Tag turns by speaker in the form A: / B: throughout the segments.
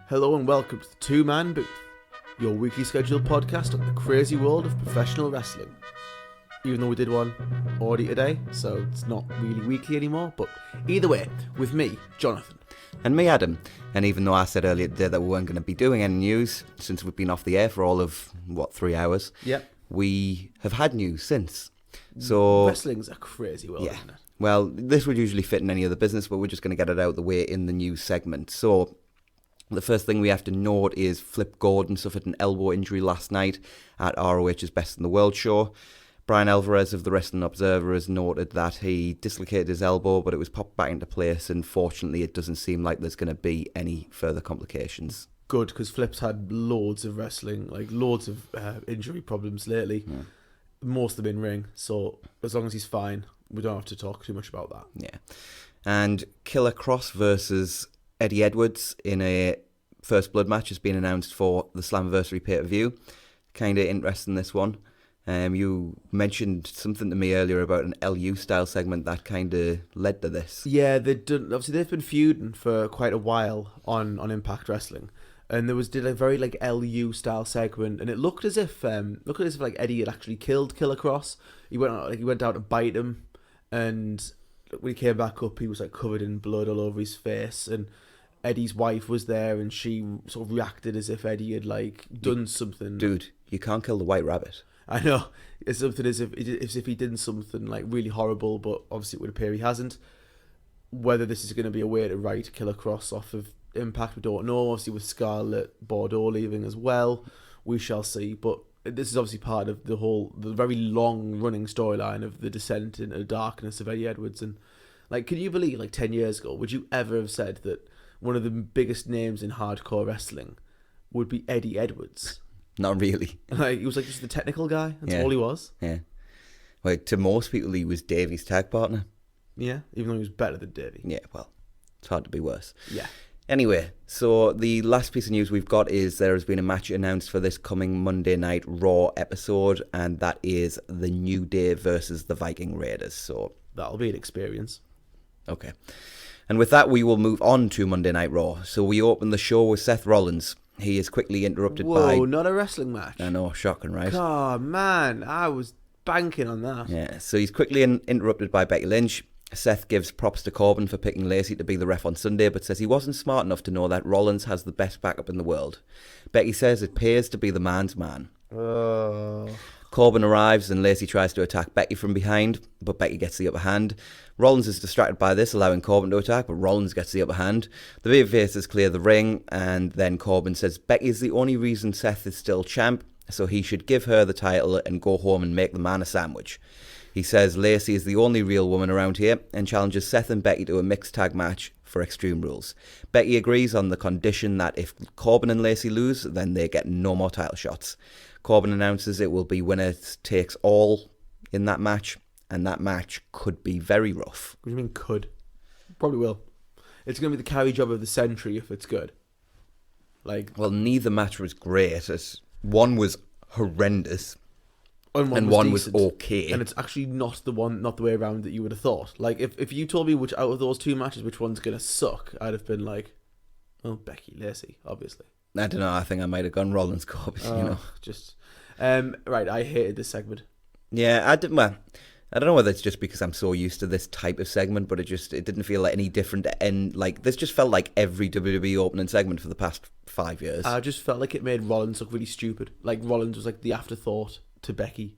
A: Hello and welcome to the Two-Man Booth, your weekly scheduled podcast on the crazy world of professional wrestling. Even though we did one already today, so it's not really weekly anymore, but either way, with me, Jonathan.
B: And me, Adam. And even though I said earlier today that we weren't going to be doing any news, since we've been off the air for all of, 3 hours,
A: Yep.
B: we have had news since. So
A: Wrestling's a crazy world, isn't it?
B: Well, this would usually fit in any other business, but we're just going to get it out of the way in the news segment. So the first thing we have to note is Flip Gordon suffered an elbow injury last night at ROH's Best in the World show. Brian Alvarez of the Wrestling Observer has noted that he dislocated his elbow, but it was popped back into place, and fortunately it doesn't seem like there's going to be any further complications.
A: Good, because Flip's had loads of wrestling, loads of injury problems lately. Yeah. Most of them in ring, so as long as he's fine, we don't have to talk too much about that.
B: Yeah. And Killer Cross versus Eddie Edwards in a First Blood match has been announced for the Slammiversary pay-per-view. Kind of interesting, this one. You mentioned something to me earlier about an LU style segment that kind of led to this.
A: Yeah, they've been feuding for quite a while on Impact Wrestling, and did a very LU style segment, and it looked as if Eddie had actually killed Killer Cross. He went out to bite him, and when he came back up, he was covered in blood all over his face, and Eddie's wife was there, and she sort of reacted as if Eddie had done something.
B: Dude, you can't kill the white rabbit.
A: I know. It's something as if he did something really horrible, but obviously it would appear he hasn't. Whether this is going to be a way to write Killer Cross off of Impact, we don't know. Obviously with Scarlett Bordeaux leaving as well, we shall see. But this is obviously part of the very long running storyline of the descent into the darkness of Eddie Edwards. And can you believe 10 years ago, would you ever have said that one of the biggest names in hardcore wrestling would be Eddie Edwards?
B: Not really.
A: He was just the technical guy. That's all he was.
B: Yeah. To most people, he was Davey's tag partner.
A: Yeah, even though he was better than Davey.
B: Yeah, well, it's hard to be worse.
A: Yeah.
B: Anyway, so the last piece of news we've got is there has been a match announced for this coming Monday Night Raw episode, and that is the New Day versus the Viking Raiders. So
A: that'll be an experience.
B: Okay. And with that, we will move on to Monday Night Raw. So we open the show with Seth Rollins. He is quickly interrupted by...
A: Whoa, not a wrestling match.
B: I know, shocking, right?
A: Oh, man, I was banking on that.
B: Yeah, so he's quickly interrupted by Becky Lynch. Seth gives props to Corbin for picking Lacey to be the ref on Sunday, but says he wasn't smart enough to know that Rollins has the best backup in the world. Becky says it pays to be the man's man. Corbin arrives and Lacey tries to attack Becky from behind, but Becky gets the upper hand. Rollins is distracted by this, allowing Corbin to attack, but Rollins gets the upper hand. The babyfaces clear the ring, and then Corbin says Becky is the only reason Seth is still champ, so he should give her the title and go home and make the man a sandwich. He says Lacey is the only real woman around here, and challenges Seth and Becky to a mixed tag match for Extreme Rules. Becky agrees on the condition that if Corbin and Lacey lose, then they get no more title shots. Corbin announces it will be winner takes all in that match, and that match could be very rough.
A: What do you mean could? Probably will. It's going to be the carry job of the century if it's good.
B: Well, neither match was great. One was horrendous, and one was okay.
A: And it's actually not the way around that you would have thought. If you told me which out of those two matches which one's going to suck, I'd have been Becky, Lacey, obviously.
B: I don't know. I think I might have gone Rollins Corbin.
A: Right. I hated this segment.
B: Yeah, I did. Well, I don't know whether it's just because I'm so used to this type of segment, but it didn't feel any different. And this just felt like every WWE opening segment for the past 5 years.
A: I just felt like it made Rollins look really stupid. Rollins was the afterthought to Becky.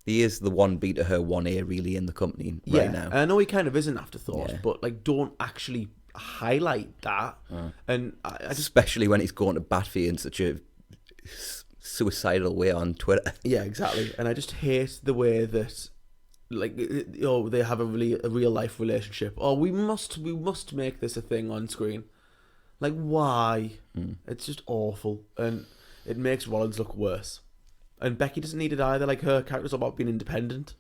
B: He is the one B to her 1A really in the company right now.
A: I know he kind of is an afterthought, but don't actually highlight that. And
B: especially when he's going to bat for you in such a suicidal way on Twitter.
A: Yeah, exactly. And I just hate the way that they have a real life relationship. Oh, we must make this a thing on screen. Why? It's just awful, and it makes Rollins look worse. And Becky doesn't need it either. Her character's about being independent.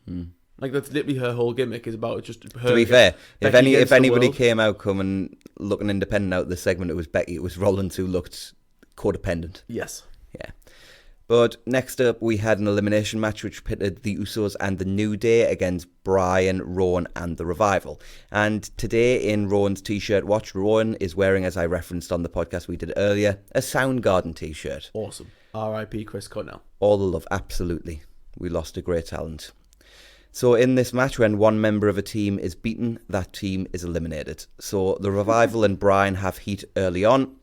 A: That's literally her whole gimmick is about just her.
B: To be fair, if anybody came out coming looking independent out of the segment, it was Becky. It was Rollins who looked codependent.
A: Yes.
B: Yeah. But next up, we had an elimination match which pitted the Usos and the New Day against Bryan, Rowan, and the Revival. And today, in Rowan's t-shirt watch, Rowan is wearing, as I referenced on the podcast we did earlier, a Soundgarden t-shirt.
A: Awesome. R.I.P. Chris Cornell.
B: All the love, absolutely. We lost a great talent. So in this match, when one member of a team is beaten, that team is eliminated. So the Revival and Bryan have heat early on.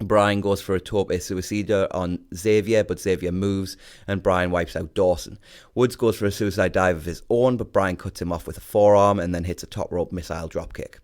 B: Bryan goes for a tope suicida on Xavier, but Xavier moves and Bryan wipes out Dawson. Woods goes for a suicide dive of his own, but Bryan cuts him off with a forearm and then hits a top rope missile dropkick.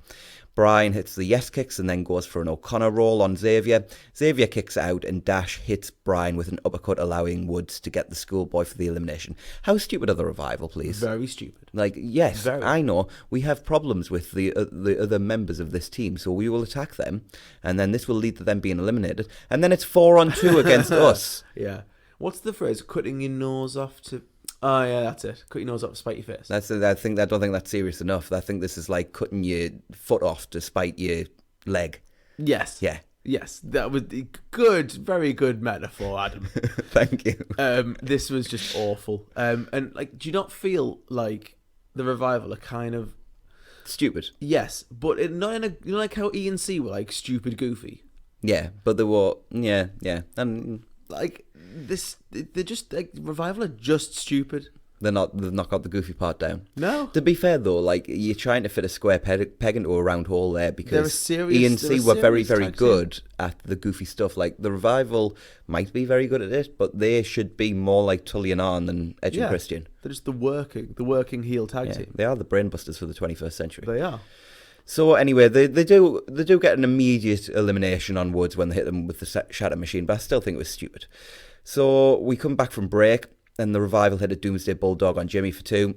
B: Bryan hits the yes kicks and then goes for an O'Connor roll on Xavier. Xavier kicks out and Dash hits Bryan with an uppercut, allowing Woods to get the schoolboy for the elimination. How stupid are the Revival, please?
A: Very stupid.
B: Like, yes,
A: Very.
B: I know we have problems with the other members of this team, so we will attack them, and then this will lead to them being eliminated, and then it's 4-on-2 against us.
A: Yeah. What's the phrase? Cutting your nose off to... Oh, yeah, that's it. Cut your nose off to spite your face.
B: I don't think that's serious enough. I think this is like cutting your foot off to spite your leg.
A: Yes.
B: Yeah.
A: Yes. That was good. Very good metaphor, Adam.
B: Thank you.
A: This was just awful. And, like, do you not feel like the Revival are kind of...
B: Stupid.
A: Yes, but not in a... You know, like how E and C were, like, stupid goofy?
B: Yeah, but they were... Yeah. And...
A: Like, they're just, like, Revival are just stupid.
B: They've not got the goofy part down.
A: No.
B: To be fair, though, like, you're trying to fit a square peg into a round hole there because
A: E
B: and C were very, very good at the goofy stuff. Like, the Revival might be very good at it, but they should be more like Tully and Arn than Edge and Christian.
A: They're just the working heel tag team.
B: They are the brainbusters for the 21st century.
A: They are.
B: So anyway, they do get an immediate elimination on Woods when they hit them with the Shatter Machine, but I still think it was stupid. So we come back from break, and the Revival hit a Doomsday Bulldog on Jimmy for 2.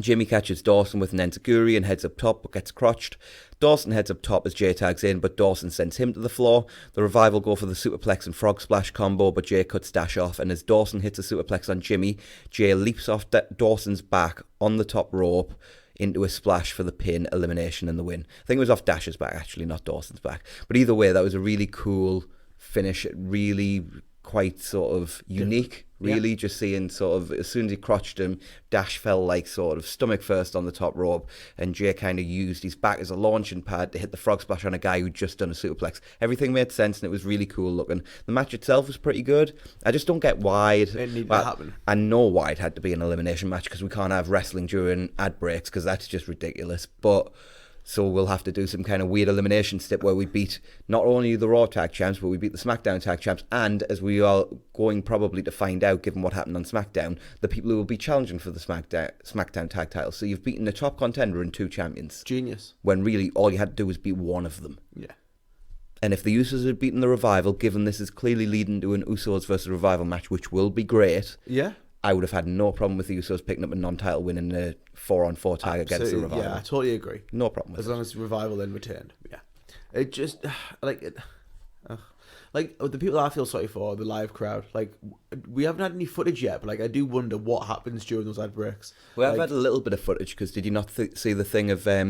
B: Jimmy catches Dawson with an enziguri and heads up top, but gets crotched. Dawson heads up top as Jay tags in, but Dawson sends him to the floor. The Revival go for the superplex and frog splash combo, but Jay cuts Dash off, and as Dawson hits a superplex on Jimmy, Jay leaps off Dawson's back on the top rope into a splash for the pin, elimination, and the win. I think it was off Dash's back, actually, not Dawson's back. But either way, that was a really cool finish, really quite sort of unique, really, just seeing sort of, as soon as he crotched him, Dash fell like sort of stomach first on the top rope, and Jay kind of used his back as a launching pad to hit the frog splash on a guy who'd just done a superplex. Everything made sense, and it was really cool looking. The match itself was pretty good. I just don't get why it
A: needed to happen.
B: I know why it had to be an elimination match, because we can't have wrestling during ad breaks, because that's just ridiculous. But so we'll have to do some kind of weird elimination step where we beat not only the Raw Tag Champs, but we beat the SmackDown Tag Champs, and as we are going probably to find out, given what happened on SmackDown, the people who will be challenging for the SmackDown Tag titles. So you've beaten a top contender and 2 champions. Genius. When really all you had to do was beat one of them.
A: Yeah.
B: And if the Usos had beaten the Revival, given this is clearly leading to an Usos versus Revival match, which will be great, I would have had no problem with the Usos picking up a non-title win in a 4-on-4 tag against the Revival.
A: Yeah, I totally agree.
B: No problem with
A: as long as Revival then returned. Yeah. It just, like the people I feel sorry for, the live crowd, like, we haven't had any footage yet, but like, I do wonder what happens during those ad breaks.
B: Well, I've had a little bit of footage, because did you not see the thing of they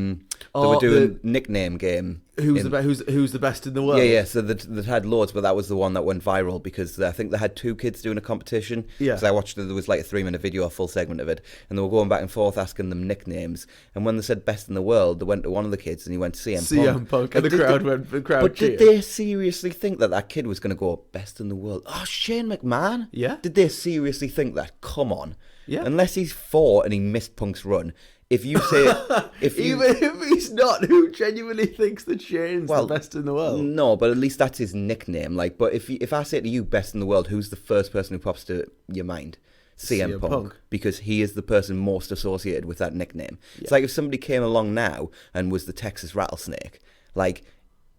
B: were doing nickname game?
A: Who's the best in the world?
B: Yeah. So they had loads, but that was the one that went viral, because I think they had 2 kids doing a competition. Yeah. Because I watched there was like a 3-minute video, a full segment of it, and they were going back and forth asking them nicknames. And when they said best in the world, they went to one of the kids and he went CM Punk.
A: And the crowd.
B: But did they seriously think that kid was going to go best in the world? Oh, Shane McMahon.
A: Yeah.
B: Did they seriously think that? Come on.
A: Yeah.
B: Unless he's 4 and he missed Punk's run. If you say...
A: Even if he's not, who genuinely thinks that Shane's the best in the world?
B: No, but at least that's his nickname. Like, but if I say to you best in the world, who's the first person who pops to your mind? CM Punk. Because he is the person most associated with that nickname. Yeah. It's like if somebody came along now and was the Texas Rattlesnake. Like,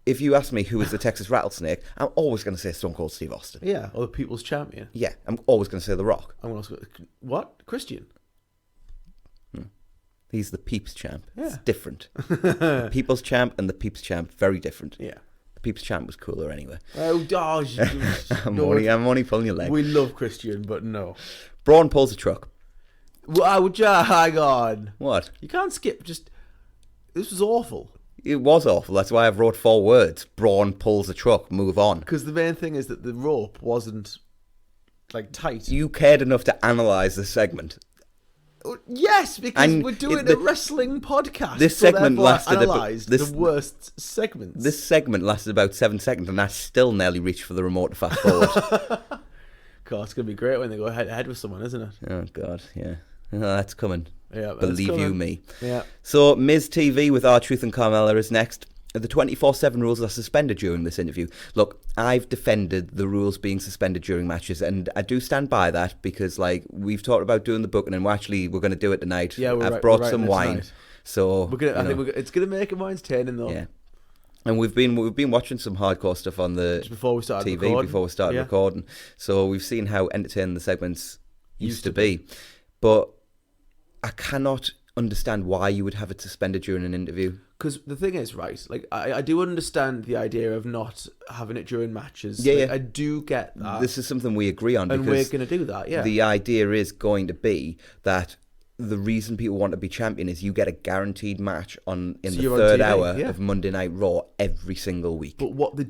B: if you ask me who is the Texas Rattlesnake, I'm always going to say Stone Cold Steve Austin.
A: Yeah, or the People's Champion.
B: Yeah, I'm always going to say The Rock.
A: I'm also what? Christian?
B: He's the Peeps Champ.
A: Yeah.
B: It's different. The People's Champ and the Peeps Champ, very different.
A: Yeah.
B: The Peeps Champ was cooler anyway.
A: Oh, gosh.
B: I'm only pulling your leg.
A: We love Christian, but no.
B: Braun pulls a truck.
A: Well, hang on.
B: What?
A: You can't skip. This was awful.
B: It was awful. That's why I've wrote 4 words. Braun pulls a truck, move on.
A: Because the main thing is that the rope wasn't, like, tight.
B: You cared enough to analyse the segment.
A: Yes, because
B: And
A: we're doing a wrestling podcast.
B: This
A: so
B: segment lasted
A: analysed the worst segments.
B: This segment lasted about 7 seconds, and I still nearly reached for the remote to fast forward.
A: God, it's going to be great when they go head to head with someone, isn't it?
B: Oh, God, yeah. Oh, that's coming.
A: Yeah,
B: Believe you me.
A: Yeah.
B: So, Miz TV with R-Truth and Carmella is next. The 24/7 rules are suspended during this interview. Look, I've defended the rules being suspended during matches, and I do stand by that because, like, we've talked about doing the booking, and we're going to do it tonight.
A: Yeah,
B: I've brought some wine,
A: tonight.
B: so
A: I think it's going to make it more entertaining, though.
B: Yeah, and we've been watching some hardcore stuff on the
A: just before we started
B: TV
A: recording.
B: before we started recording. So we've seen how entertaining the segments used to be, but I cannot understand why you would have it suspended during an interview.
A: Because the thing is, right, like, I do understand the idea of not having it during matches.
B: Yeah,
A: like,
B: yeah.
A: I do get that.
B: This is something we agree on,
A: and
B: because
A: we're going to do that, yeah.
B: the idea is going to be that the reason people want to be champion is you get a guaranteed match in the third hour of Monday Night Raw every single week.
A: But what they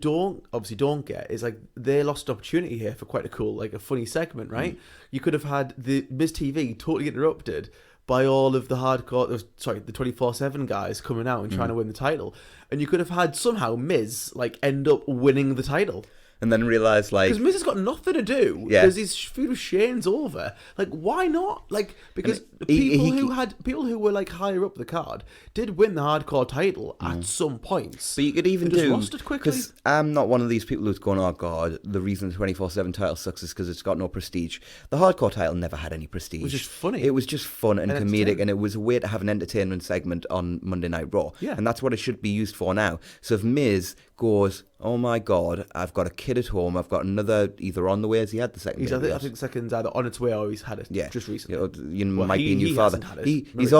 A: obviously don't get is, like, they lost an opportunity here for quite a cool, like, a funny segment, right? You could have had the Miz TV totally interrupted by all of the the 24/7 guys coming out and trying to win the title. And you could have had somehow Miz, like, end up winning the title.
B: And then realise, like...
A: Because Miz has got nothing to do.
B: Yeah.
A: Because his feud with Shane's over. Like, why not? Like, because people who were, like, higher up the card did win the hardcore title at some points.
B: But you could even
A: just lost it quickly.
B: Because I'm not one of these people who's going, oh, God, the reason the 24/7 title sucks is because it's got no prestige. The hardcore title never had any prestige.
A: It was just funny.
B: It was just fun and comedic, and it was a way to have an entertainment segment on Monday Night Raw.
A: Yeah.
B: And that's what it should be used for now. So if Miz goes, oh my God, I've got a kid at home, I've got another either on the way, as he had the second baby.
A: I think the second's either on its way or he's had it just recently.
B: You might be a new father. He's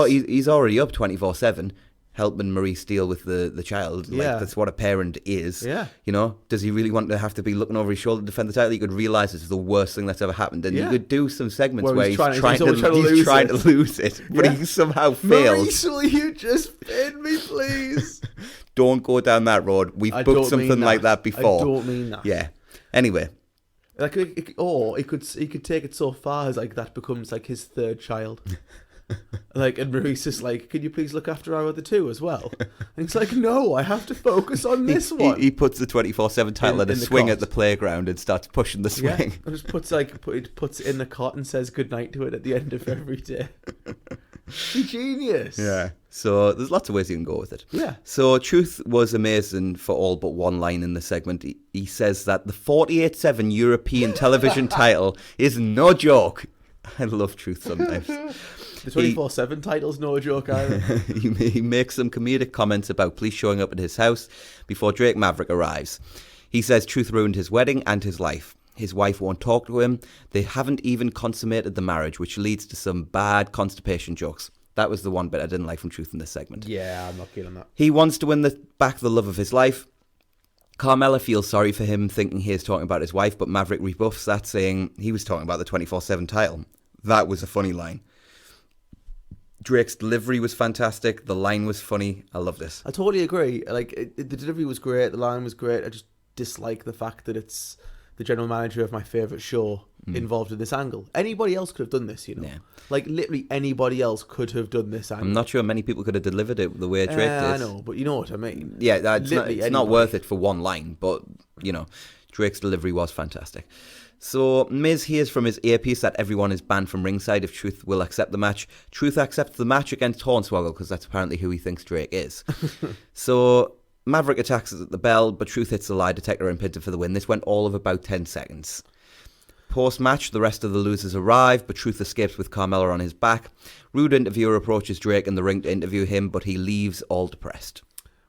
B: already up 24/7 helping Marie Steele with the child. Like, that's what a parent is.
A: Yeah.
B: You know, does he really want to have to be looking over his shoulder to defend the title? You could realise it's the worst thing that's ever happened, and you could do some segments where he's trying to lose it, but he somehow fails.
A: Marie, will you just pin me, please?
B: Don't go down that road. We've booked something like that before.
A: I don't mean that.
B: Yeah. Anyway.
A: Like, he could take it so far as, like, that becomes, like, his third child. Like, and Marie's just like, can you please look after our other two as well? And he's like, no, I have to focus on this one.
B: He puts the 24/7 title in a swing at the playground and starts pushing the swing.
A: Yeah, and just puts it in the cot and says goodnight to it at the end of every day. Genius.
B: Yeah. So there's lots of ways you can go with it.
A: Yeah.
B: So Truth was amazing for all but one line in the segment. He says that the 48/7 European television title is no joke. I love Truth sometimes.
A: The 24/7 title's no joke either.
B: He makes some comedic comments about police showing up at his house before Drake Maverick arrives. He says Truth ruined his wedding and his life. His wife won't talk to him. They haven't even consummated the marriage, which leads to some bad constipation jokes. That was the one bit I didn't like from Truth in this segment.
A: Yeah, I'm not keen on that.
B: He wants to win back the love of his life. Carmella feels sorry for him, thinking he is talking about his wife, but Maverick rebuffs that, saying he was talking about the 24/7 title. That was a funny line. Drake's delivery was fantastic. The line was funny. I love this.
A: I totally agree. Like, the delivery was great. The line was great. I just dislike the fact that it's the general manager of my favourite show involved in this angle. Anybody else could have done this, you know. Yeah. Like, literally anybody else could have done this angle.
B: I'm not sure many people could have delivered it the way Drake did.
A: I know, but you know what I mean.
B: Yeah, it's not worth it for one line, but, you know, Drake's delivery was fantastic. So Miz hears from his earpiece that everyone is banned from ringside if Truth will accept the match. Truth accepts the match against Hornswoggle because that's apparently who he thinks Drake is. So Maverick attacks at the bell, but Truth hits the lie detector and pins him for the win. This went all of about 10 seconds. Post-match, the rest of the losers arrive, but Truth escapes with Carmella on his back. Rude interviewer approaches Drake in the ring to interview him, but he leaves all depressed.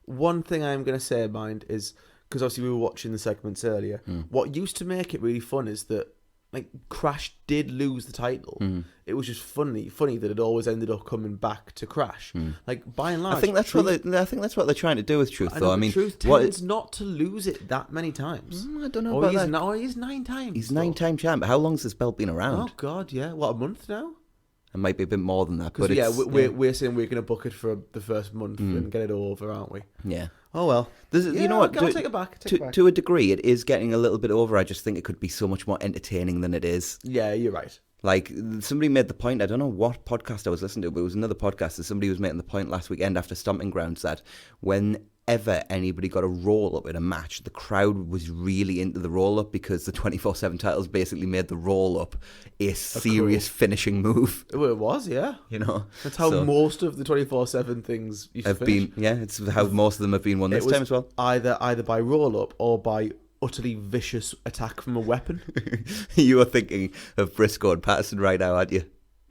A: One thing I'm going to say, mind, is... because obviously we were watching the segments earlier. What used to make it really fun is that, like, Crash did lose the title. It was just funny that it always ended up coming back to Crash. Like, by and large,
B: I think that's what they're trying to do with Truth, though. I mean,
A: Truth tends not to lose it that many times.
B: I don't know about that.
A: He's 9 times.
B: He's 9-time champ. How long's this belt been around?
A: Oh God, yeah. What, a month now?
B: It might be a bit more than that. But
A: yeah, we're saying we're going to book it for the first month and get it over, aren't we?
B: Yeah.
A: Oh, well.
B: You know what?
A: I'll take it back.
B: To a degree, it is getting a little bit over. I just think it could be so much more entertaining than it is.
A: Yeah, you're right.
B: Like, somebody made the point, I don't know what podcast I was listening to, but it was another podcast, and somebody was making the point last weekend after Stomping Grounds that whenever anybody got a roll-up in a match, the crowd was really into the roll-up because the 24/7 titles basically made the roll-up a serious finishing move.
A: Well, it was, yeah.
B: You know?
A: That's how most of the 24/7 things used to
B: have
A: finish.
B: been. Yeah, it's how most of them have been won this time as well.
A: Either by roll-up or by utterly vicious attack from a weapon.
B: You are thinking of Briscoe and Patterson right now, aren't you?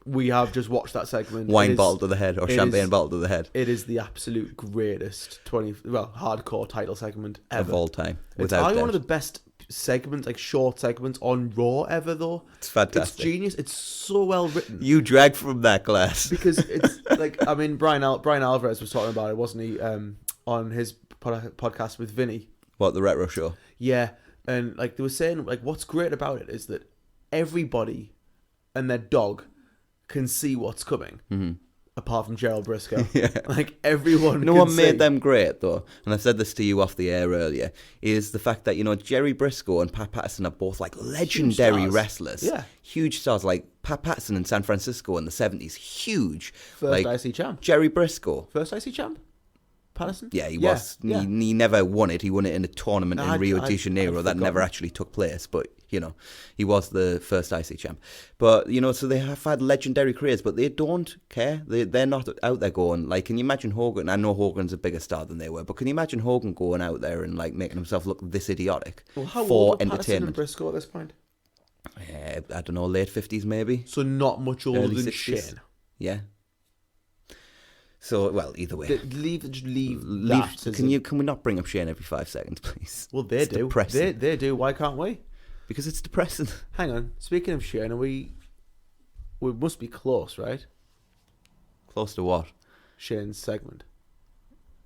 A: We have just watched that segment.
B: Wine bottle to the head or champagne bottle to the head.
A: It is the absolute greatest hardcore title segment ever.
B: Of all time.
A: It's probably one of the best segments, like short segments on Raw ever, though.
B: It's fantastic.
A: It's genius. It's so well written.
B: You drag from that glass.
A: Because it's like, I mean, Brian Alvarez was talking about it, wasn't he, on his podcast with Vinny.
B: What, the Retro Show?
A: Yeah, and like they were saying, like what's great about it is that everybody and their dog can see what's coming, apart from Gerald Briscoe.
B: Yeah.
A: Like everyone.
B: No one made them great though, and I said this to you off the air earlier. Is the fact that Jerry Briscoe and Pat Patterson are both like legendary wrestlers.
A: Yeah,
B: huge stars. Like Pat Patterson in San Francisco in the 70s, huge.
A: First IC champ.
B: Jerry Briscoe,
A: first IC champ. Patterson?
B: Yeah, he was. Yeah. He never won it. He won it in a tournament in Rio de Janeiro that never actually took place. But, he was the first IC champ. But, so they have had legendary careers, but they don't care. They're not out there going, like, can you imagine Hogan? I know Hogan's a bigger star than they were, but can you imagine Hogan going out there and, like, making himself look this idiotic
A: how
B: for
A: old
B: entertainment?
A: Patterson and Briscoe at this point?
B: I don't know, late 50s maybe.
A: So not much older
B: early
A: than
B: 60s.
A: Shane.
B: Yeah. So, well, either way.
A: Leave that.
B: Can we not bring up Shane every 5 seconds, please?
A: Well, they do.
B: Depressing.
A: They do. Why can't we?
B: Because it's depressing.
A: Hang on. Speaking of Shane, we must be close, right?
B: Close to what?
A: Shane's segment.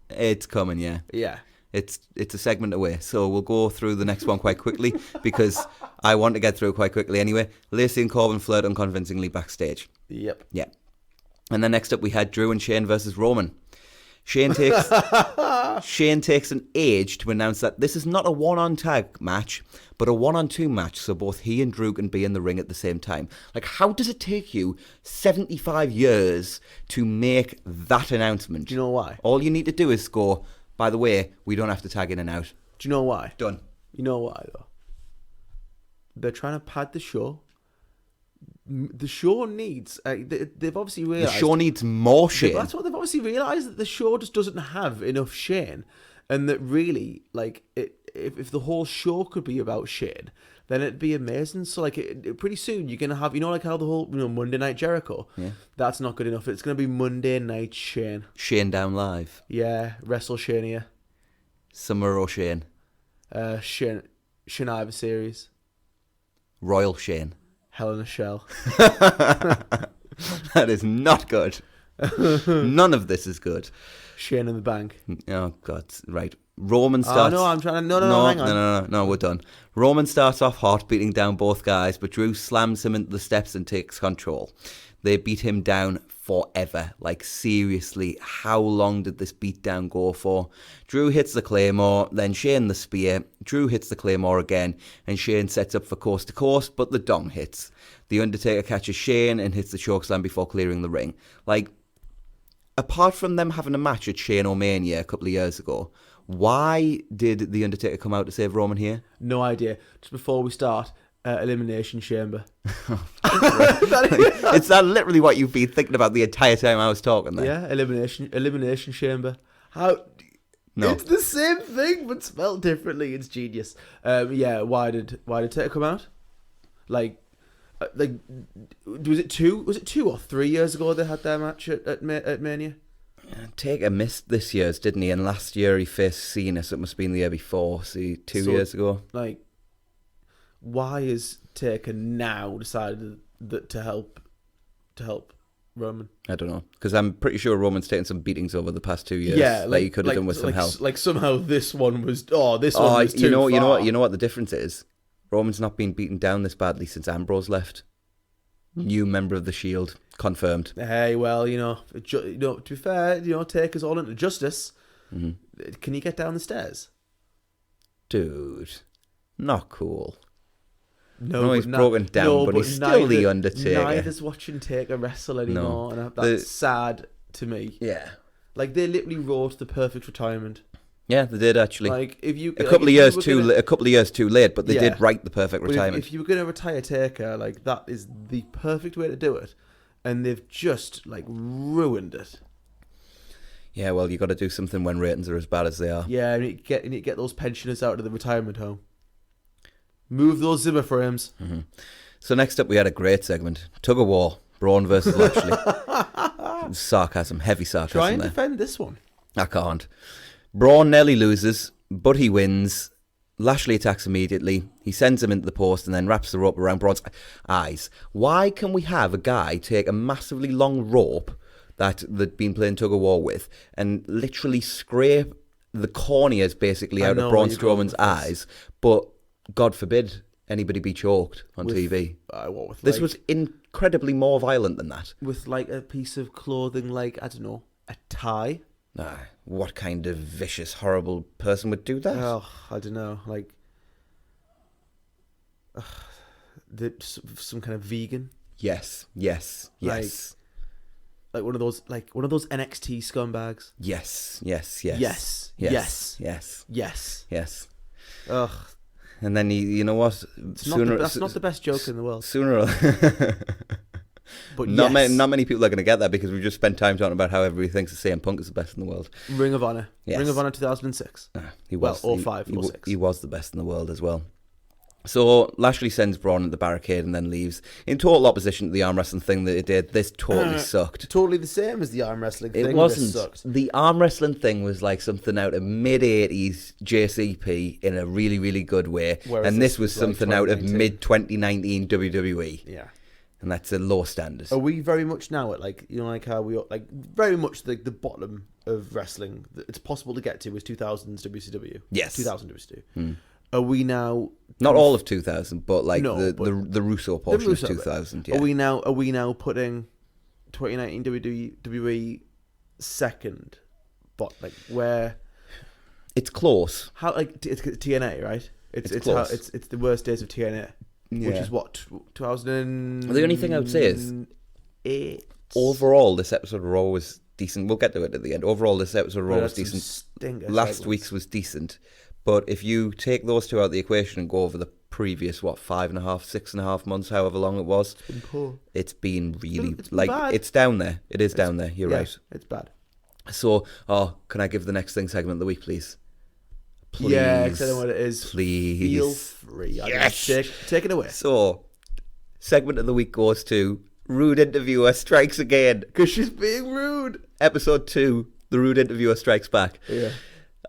B: It's coming, yeah.
A: Yeah.
B: It's a segment away, so we'll go through the next one quite quickly because I want to get through it quite quickly anyway. Lacey and Corbin flirt unconvincingly backstage.
A: Yep.
B: Yeah. And then next up we had Drew and Shane versus Roman. Shane takes an age to announce that this is not a one-on tag match, but a one-on-two match, so both he and Drew can be in the ring at the same time. Like, how does it take you 75 years to make that announcement?
A: Do you know why?
B: All you need to do is go, by the way, we don't have to tag in and out.
A: Do you know why?
B: Done.
A: You know why, though? They're trying to pad the show. The show needs... they've obviously realised...
B: The show needs more Shane.
A: That's what they've obviously realised, that the show just doesn't have enough Shane. And that really, like, if the whole show could be about Shane, then it'd be amazing. So, like, pretty soon you're going to have... like how the whole, Monday Night Jericho?
B: Yeah.
A: That's not good enough. It's going to be Monday Night Shane.
B: Shane Down Live.
A: Yeah, Wrestle Shania.
B: Summer O'Shane.
A: Shaniva Series.
B: Royal Shane.
A: Hell in a Shell.
B: That is not good. None of this is good.
A: Shane in the Bank.
B: Oh, God. Right. Roman starts...
A: Oh, no, I'm trying to... No, hang on.
B: No, we're done. Roman starts off hot, beating down both guys, but Drew slams him into the steps and takes control. They beat him down forever. Like, seriously, how long did this beatdown go for? Drew hits the Claymore, then Shane the Spear. Drew hits the Claymore again, and Shane sets up for coast to coast, but the dong hits. The Undertaker catches Shane and hits the chokeslam before clearing the ring. Like, apart from them having a match at Shane-O-Mania a couple of years ago, why did the Undertaker come out to save Roman here?
A: No idea. Just before we start... Elimination Chamber.
B: Is that literally what you've been thinking about the entire time I was talking there?
A: Yeah, Elimination Chamber. How?
B: No.
A: It's the same thing but spelled differently. It's genius. Yeah. Why did Taker come out? Like, was it 2 or 3 years ago they had their match at Mania?
B: Taker missed this year's, didn't he? And last year he faced Cena, so it must have been the year before. See, 2 years ago.
A: Like. Why is Taker now decided that to help Roman?
B: I don't know, because I'm pretty sure Roman's taken some beatings over the past 2 years.
A: Yeah,
B: like he could have done with some help.
A: Like somehow this one was too far.
B: You know what the difference is? Roman's not been beaten down this badly since Ambrose left. New member of the Shield. Confirmed.
A: Hey, well, to be fair, take us all into justice.
B: Mm-hmm.
A: Can you get down the stairs?
B: Dude, not cool.
A: No,
B: No, he's broken down, but he's still the Undertaker.
A: Neither's watching Taker wrestle anymore, and that's sad to me.
B: Yeah.
A: Like, they literally wrote the perfect retirement.
B: Yeah, they did actually.
A: Like, if you
B: a couple of years too late, but they did write the perfect retirement.
A: If you were going to retire Taker, like, that is the perfect way to do it, and they've just like ruined it.
B: Yeah, well, you got to do something when ratings are as bad as they are.
A: Yeah, and you need to get those pensioners out of the retirement home. Move those Zimmer frames.
B: Mm-hmm. So next up, we had a great segment: tug of war, Braun versus Lashley. Sarcasm, heavy sarcasm.
A: Try and
B: there.
A: defend this one.
B: I can't. Braun nearly loses, but he wins. Lashley attacks immediately. He sends him into the post and then wraps the rope around Braun's eyes. Why can we have a guy take a massively long rope that they'd been playing tug of war with and literally scrape the corneas basically out of Braun Strowman's eyes, but God forbid anybody be choked on TV. This was incredibly more violent than that.
A: With like a piece of clothing, like, I don't know, a tie.
B: What kind of vicious, horrible person would do that?
A: Oh, I don't know, like some kind of vegan.
B: Yes.
A: Like one of those NXT scumbags.
B: Yes.
A: Ugh.
B: And then you know what?
A: That's not the best joke in the world. But
B: not many people are going to get that because we've just spent time talking about how everybody thinks that CM Punk is the best in the world.
A: Ring of Honor.
B: Yes.
A: Ring of Honor 2006.
B: He was.
A: Or 5 or 6.
B: He was the best in the world as well. So Lashley sends Braun at the barricade and then leaves. In total opposition to the arm wrestling thing that he did, this totally sucked.
A: Totally the same as the arm wrestling thing.
B: It wasn't.
A: This sucked.
B: The arm wrestling thing was like something out of mid-80s JCP in a really, really good way. Whereas this was something like out of mid-2019 WWE.
A: Yeah.
B: And that's a low standard.
A: Are we very much now at like how we like very much the bottom of wrestling? It's possible to get to was 2000s WCW.
B: Yes.
A: 2000 WCW. Are we now?
B: Not all of 2000, but like the Russo portion of 2000. Yeah.
A: Are we now putting 2019 WWE second? But like where?
B: It's close.
A: How like it's TNA, right? It's
B: close.
A: It's the worst days of TNA.
B: Yeah.
A: Which is what 2000.
B: The only thing I would say is, overall, this episode of Raw was decent. We'll get to it at the end. Overall, this episode of Raw was decent. Last week's was decent, but if you take those two out of the equation and go over the previous 5.5, 6.5 months, however long it was,
A: it's been poor.
B: It's been really
A: bad.
B: It's down there. It's down there. You're right.
A: It's bad.
B: So, can I give the next thing segment of the week, please? Please.
A: Yeah, because I know what it is.
B: Please.
A: Feel free.
B: Yes.
A: Take it away.
B: So, segment of the week goes to Rude Interviewer Strikes Again.
A: Because she's being rude.
B: Episode 2, The Rude Interviewer Strikes Back.
A: Yeah.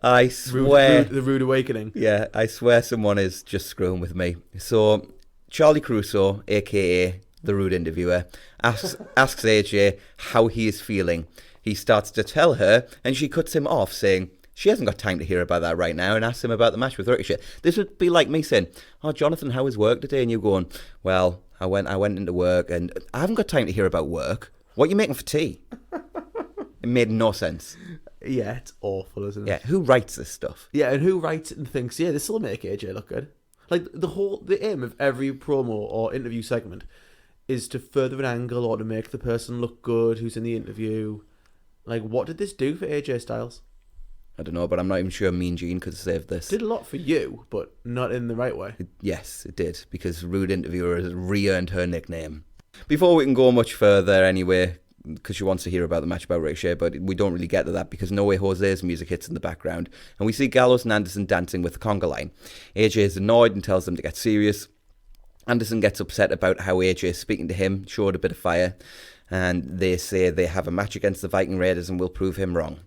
B: I swear.
A: The Rude Awakening.
B: Yeah, I swear someone is just screwing with me. So, Charlie Crusoe, a.k.a. The Rude Interviewer, asks AJ how he is feeling. He starts to tell her, and she cuts him off, saying she hasn't got time to hear about that right now, and asks him about the match with Ricochet. This would be like me saying, Jonathan, how was work today? And you going, well, I went into work, and I haven't got time to hear about work. What are you making for tea? It made no sense.
A: Yeah, it's awful, isn't it?
B: Yeah, who writes this stuff?
A: Yeah, and who writes it and thinks, yeah, this will make AJ look good? Like, the aim of every promo or interview segment is to further an angle or to make the person look good who's in the interview. Like, what did this do for AJ Styles?
B: I don't know, but I'm not even sure Mean Gene could have saved this.
A: It did a lot for you, but not in the right way.
B: Yes, it did, because Rude Interviewer has re-earned her nickname. Before we can go much further anyway, because she wants to hear about the match about Ricochet, but we don't really get to that because No Way Jose's music hits in the background, and we see Gallows and Anderson dancing with the conga line. AJ is annoyed and tells them to get serious. Anderson gets upset about how AJ is speaking to him, showed a bit of fire, and they say they have a match against the Viking Raiders and will prove him wrong.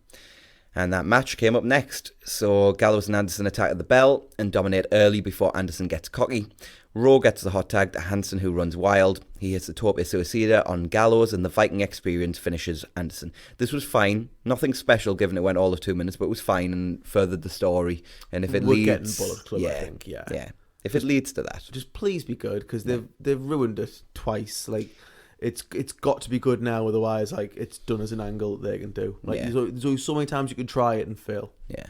B: And that match came up next. So Gallows and Anderson attack at the bell and dominate early before Anderson gets cocky. Raw gets the hot tag to Hansen, who runs wild. He hits the Tope Suicida on Gallows, and the Viking Experience finishes Anderson. This was fine. Nothing special, given it went all of 2 minutes, but it was fine and furthered the story. And if it leads...
A: Bullet Club, I think, yeah.
B: If it leads to that.
A: Just please be good, because they've ruined it twice. Like, it's got to be good now, otherwise like it's done as an angle that they can do. Like there's only so many times you can try it and fail.
B: Yeah.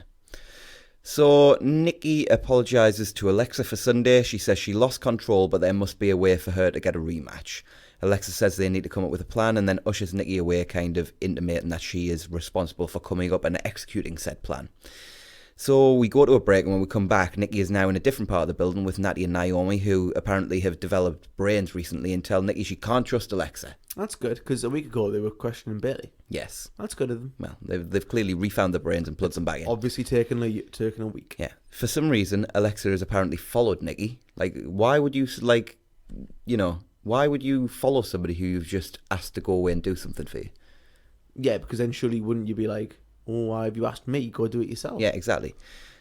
B: So Nikki apologises to Alexa for Sunday. She says she lost control, but there must be a way for her to get a rematch. Alexa says they need to come up with a plan and then ushers Nikki away, kind of intimating that she is responsible for coming up and executing said plan. So we go to a break, and when we come back, Nikki is now in a different part of the building with Natty and Naomi, who apparently have developed brains recently, and tell Nikki she can't trust Alexa.
A: That's good, because a week ago they were questioning Bailey.
B: Yes.
A: That's good of them.
B: Well, they've clearly refound their brains and plugged them back in.
A: Obviously taken a week.
B: Yeah. For some reason, Alexa has apparently followed Nikki. Like, why would you, like, you know, why would you follow somebody who you've just asked to go away and do something for you?
A: Yeah, because then surely wouldn't you be like, oh, why have you asked me? Go do it yourself.
B: Yeah, exactly.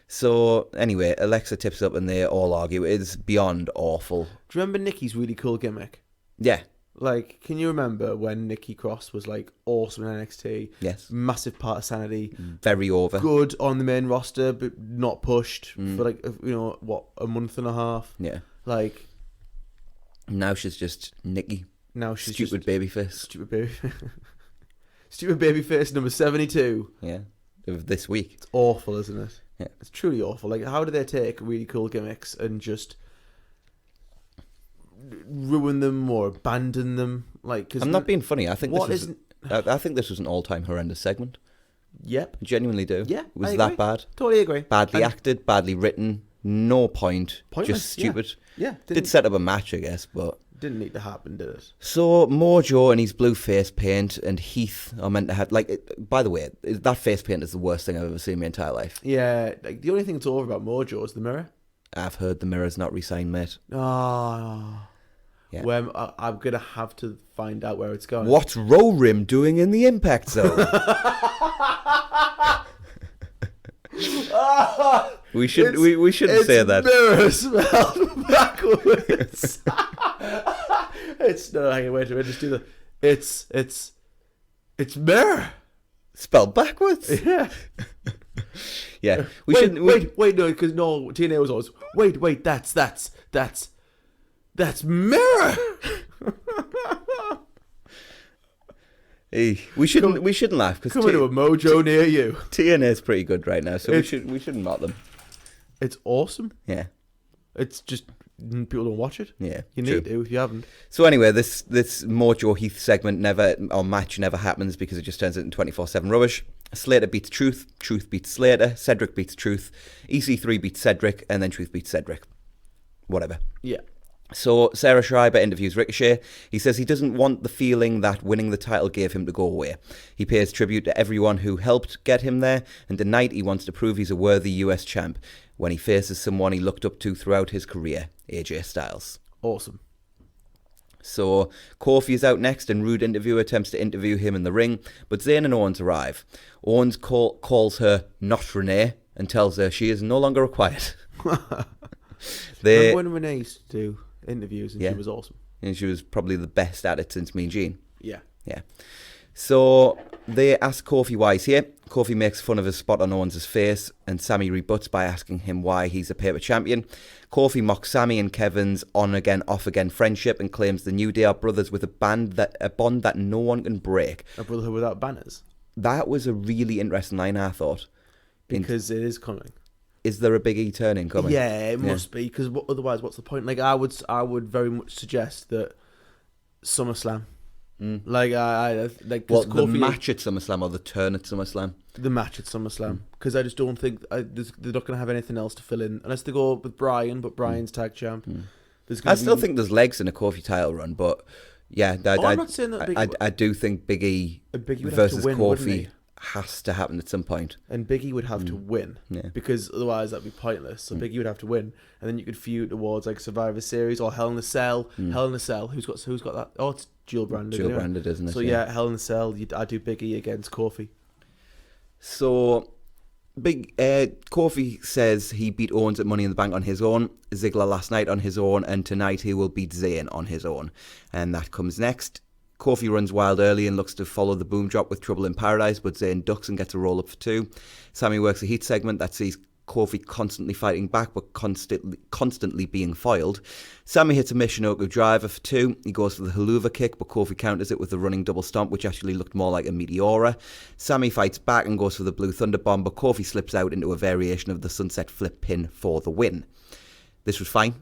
B: So, anyway, Alexa tips up and they all argue. It's beyond awful.
A: Do you remember Nikki's really cool gimmick?
B: Yeah.
A: Like, can you remember when Nikki Cross was, like, awesome in NXT?
B: Yes.
A: Massive part of Sanity.
B: Very over.
A: Good on the main roster, but not pushed for, like, you know, what, a month and a half?
B: Yeah.
A: Like...
B: Now she's just Nikki.
A: Now she's
B: stupid babyface.
A: Stupid baby. Stupid babyface number 72.
B: Yeah. Of this week.
A: It's awful, isn't it?
B: Yeah.
A: It's truly awful. Like, how do they take really cool gimmicks and just ruin them or abandon them? Like, cause
B: I'm not being funny. I think
A: what
B: this is. I think this was an all-time horrendous segment.
A: Yep.
B: I genuinely do.
A: Yeah.
B: It was that bad.
A: Totally agree.
B: Badly acted, badly written, no point.
A: Pointless,
B: just stupid.
A: Yeah.
B: Did set up a match, I guess, but
A: didn't need to happen, did it?
B: So Mojo and his blue face paint and Heath are meant to have, like, by the way, that face paint is the worst thing I've ever seen in my entire life.
A: Yeah, like, the only thing that's over about Mojo is the mirror.
B: I've heard the mirror's not re-signed, mate.
A: Oh.
B: Yeah.
A: Well, I'm going to have to find out where it's going.
B: What's Rim doing in the Impact Zone? We shouldn't say that.
A: Mirror spelled backwards. It's no. Hang on, wait. Just do the. It's mirror
B: spelled backwards.
A: Yeah.
B: Yeah.
A: Wait. No, because no. TNA was always wait. That's mirror.
B: Hey, we shouldn't laugh because
A: coming to a Mojo near you.
B: TNA is pretty good right now, so we shouldn't mock them.
A: It's awesome.
B: Yeah.
A: It's just people don't watch it.
B: Yeah,
A: you need to if you haven't.
B: So anyway, this Mojo Heath segment match never happens because it just turns into 24/7 rubbish. Slater beats Truth, Truth beats Slater, Cedric beats Truth, EC3 beats Cedric, and then Truth beats Cedric. Whatever.
A: Yeah.
B: So Sarah Schreiber interviews Ricochet. He says he doesn't want the feeling that winning the title gave him to go away. He pays tribute to everyone who helped get him there, and tonight he wants to prove he's a worthy US champ when he faces someone he looked up to throughout his career, AJ Styles.
A: Awesome.
B: So Kofi is out next, and Rude Interviewer attempts to interview him in the ring, but Zayn and Owens arrive. Owens calls her not Renee and tells her she is no longer required.
A: Remember when Renee used to do interviews and she was awesome?
B: And she was probably the best at it since Mean Gene.
A: Yeah.
B: Yeah. So they ask Kofi why he's here. Kofi makes fun of his spot on Owens' face, and Sammy rebuts by asking him why he's a paper champion. Kofi mocks Sammy and Kevin's on-again, off-again friendship and claims the New Day are brothers with a bond that no one can break.
A: A brotherhood without banners.
B: That was a really interesting line, I thought.
A: Because it is coming.
B: Is there a Big E turn-in coming?
A: Yeah, it must be, because otherwise what's the point? Like, I would very much suggest that SummerSlam. Like,
B: Well, the match at SummerSlam or the turn at SummerSlam?
A: The match at SummerSlam. Because I just don't think they're not going to have anything else to fill in. Unless they go with Bryan, but Bryan's tag champ.
B: I still think there's legs in a Kofi title run, but yeah,
A: I'm not saying that
B: I do think Big E versus Kofi has to happen at some point. And
A: Big E would have to win.
B: Yeah.
A: Because otherwise that'd be pointless. So Big E would have to win. And then you could feud towards like Survivor Series or Hell in a Cell. Hell in a Cell. Who's got that? Oh, it's dual branded.
B: Dual branded, isn't it?
A: So yeah, Hell in a Cell. I'd do Big E against Kofi.
B: So Kofi says he beat Owens at Money in the Bank on his own, Ziggler last night on his own, and tonight he will beat Zayn on his own. And that comes next. Kofi runs wild early and looks to follow the boom drop with Trouble in Paradise, but Zayn ducks and gets a roll up for 2. Sammy works a heat segment that sees Kofi constantly fighting back but constantly being foiled. Sami hits a Michinoku driver for 2. He goes for the haluva kick, but Kofi counters it with a running double stomp, which actually looked more like a Meteora. Sami fights back and goes for the Blue Thunder Bomb, but Kofi slips out into a variation of the Sunset Flip pin for the win. This was fine.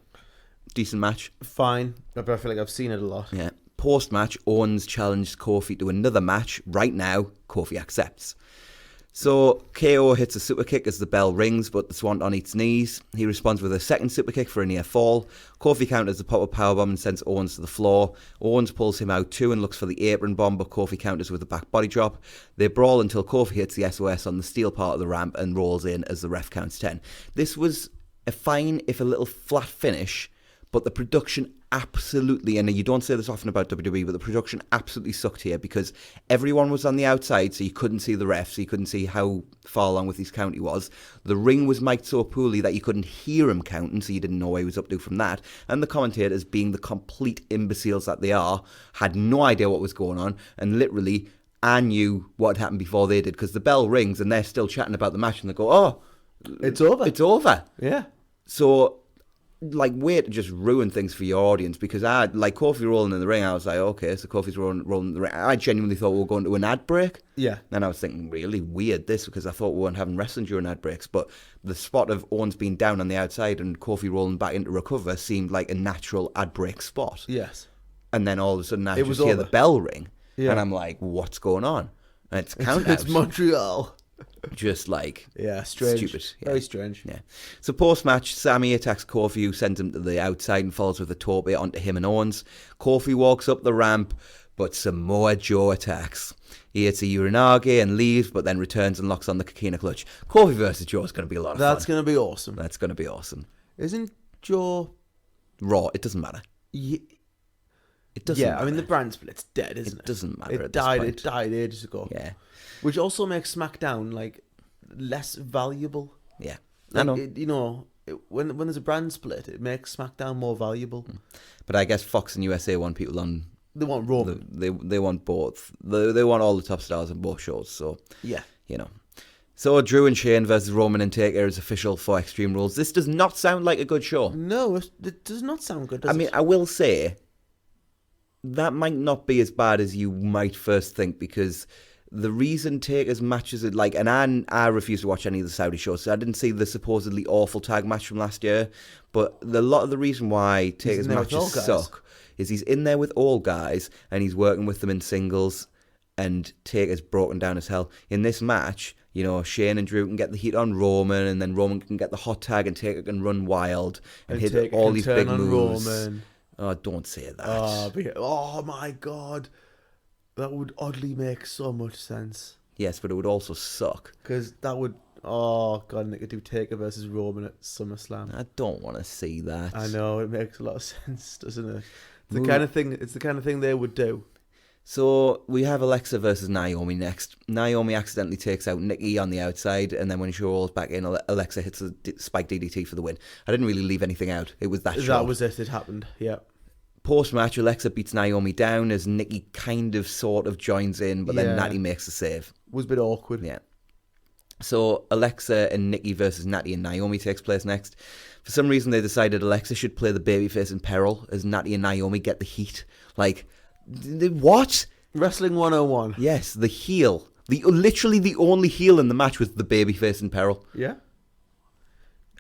B: Decent match.
A: Fine. But I feel like I've seen it a lot.
B: Yeah. Post-match, Owens challenged Kofi to another match. Right now, Kofi accepts. So, KO hits a super kick as the bell rings, but the Swanton eats knees. He responds with a second super kick for a near fall. Kofi counters the pop-up powerbomb and sends Owens to the floor. Owens pulls him out too and looks for the apron bomb, but Kofi counters with a back body drop. They brawl until Kofi hits the SOS on the steel part of the ramp and rolls in as the ref counts 10. This was a fine, if a little flat finish, but the production absolutely, and you don't say this often about WWE, but the production absolutely sucked here because everyone was on the outside, so you couldn't see the ref, so you couldn't see how far along with his count he was. The ring was mic'd so poorly that you couldn't hear him counting, so you didn't know what he was up to from that. And the commentators, being the complete imbeciles that they are, had no idea what was going on, and literally, I knew what had happened before they did, because the bell rings and they're still chatting about the match, and they go, oh,
A: it's over.
B: It's over.
A: Yeah.
B: So, like, way to just ruin things for your audience, because I like Kofi rolling in the ring. I was like, okay, so Kofi's rolling in the ring. I genuinely thought we were going to an ad break.
A: Yeah.
B: And I was thinking, really weird this, because I thought we weren't having wrestling during ad breaks. But the spot of Owens being down on the outside and Kofi rolling back in to recover seemed like a natural ad break spot.
A: Yes.
B: And then all of a sudden I
A: It
B: just
A: was
B: hear
A: over.
B: the bell ring.
A: Yeah.
B: And I'm like, what's going on? And it's count out.
A: It's Montreal.
B: Just like,
A: yeah, strange.
B: Stupid. Yeah.
A: Very strange.
B: Yeah. So post-match, Sami attacks Kofi, who sends him to the outside and falls with a tope onto him and Owens. Kofi walks up the ramp, but Samoa Joe attacks. He hits a Uranage and leaves, but then returns and locks on the Kakina clutch. Kofi versus Joe is going to be a lot of fun.
A: That's going to be awesome.
B: That's going to be awesome.
A: Isn't Joe...
B: Raw, it doesn't matter.
A: Yeah.
B: It doesn't matter.
A: I mean, the brand split's dead, isn't it?
B: It doesn't matter
A: It
B: at this
A: died.
B: point.
A: It died ages ago.
B: Yeah.
A: Which also makes SmackDown, like, less valuable.
B: Yeah.
A: Like,
B: I know.
A: When there's a brand split, it makes SmackDown more valuable.
B: But I guess Fox and USA want people on...
A: They want Roman.
B: They want both. They want all the top stars on both shows. So,
A: yeah.
B: you know. So Drew and Shane versus Roman and Taker is official for Extreme Rules. This does not sound like a good show.
A: No, it does not sound good, does it?
B: I will say, that might not be as bad as you might first think, because... The reason Taker's matches, like, and I refuse to watch any of the Saudi shows, so I didn't see the supposedly awful tag match from last year, but a lot of the reason why Taker's matches suck is he's in there with all guys, and he's working with them in singles, and Taker's broken down as hell. In this match, you know, Shane and Drew can get the heat on Roman, and then Roman can get the hot tag, and Taker can run wild, and hit
A: Taker
B: all
A: can
B: these
A: turn
B: big
A: on
B: moves.
A: Roman.
B: Oh, don't say that.
A: Oh my God. That would oddly make so much sense.
B: Yes, but it would also suck.
A: Because that would... Oh, God, and they could do Taker versus Roman at SummerSlam.
B: I don't want to see that.
A: I know, it makes a lot of sense, doesn't it? It's the kind of thing they would do.
B: So we have Alexa versus Naomi next. Naomi accidentally takes out Nikki on the outside, and then when she rolls back in, Alexa hits a spike DDT for the win. I didn't really leave anything out. It was that short.
A: That was it. It happened, yeah.
B: Post-match, Alexa beats Naomi down as Nikki kind of sort of joins in, but then Natty makes the save.
A: Was a bit awkward.
B: Yeah. So Alexa and Nikki versus Natty and Naomi takes place next. For some reason, they decided Alexa should play the babyface in peril as Natty and Naomi get the heat. Like, what?
A: Wrestling 101.
B: Yes, the heel. Literally the only heel in the match was the babyface in peril.
A: Yeah.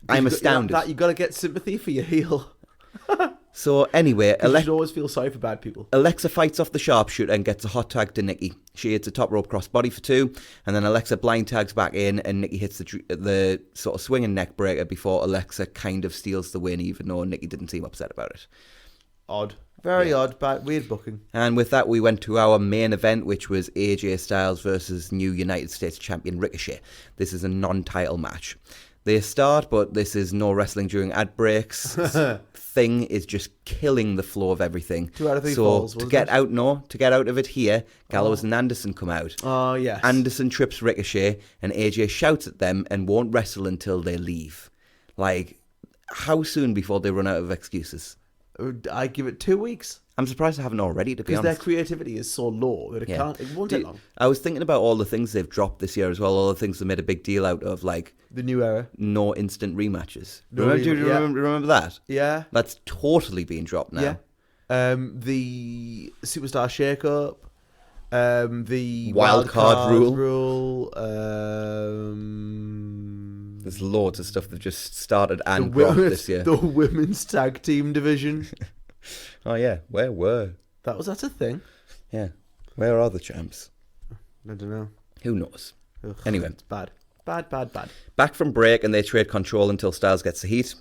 B: I'm astounded.
A: You got to get sympathy for your heel.
B: So anyway,
A: You should always feel sorry for bad people.
B: Alexa fights off the sharpshooter and gets a hot tag to Nikki. She hits a top rope crossbody for 2, and then Alexa blind tags back in, and Nikki hits the sort of swinging neck breaker before Alexa kind of steals the win, even though Nikki didn't seem upset about it.
A: Odd. Very odd, but weird booking.
B: And with that, we went to our main event, which was AJ Styles versus new United States champion Ricochet. This is a non-title match. They start, but this is no wrestling during ad breaks. Thing is just killing the flow of everything.
A: 2 out of 3 falls,
B: to get out of it here, Gallows and Anderson come out.
A: Oh, yes.
B: Anderson trips Ricochet, and AJ shouts at them and won't wrestle until they leave. Like, how soon before they run out of excuses?
A: I give it 2 weeks.
B: I'm surprised I haven't already, to be
A: Because
B: honest.
A: their creativity is so low that it won't take long.
B: I was thinking about all the things they've dropped this year as well, all the things they made a big deal out of, like
A: The new era.
B: no instant rematches.
A: No
B: Remember that?
A: Yeah.
B: That's totally being dropped now.
A: Yeah. The Superstar Shake-Up. The
B: Wild card
A: rule.
B: There's loads of stuff they've just started and
A: the
B: dropped this year.
A: The women's tag team division.
B: Oh yeah, where were?
A: That's a thing.
B: Yeah, where are the champs?
A: I don't know.
B: Who knows?
A: Ugh,
B: Anyway.
A: It's bad.
B: Back from break and they trade control until Styles gets the heat.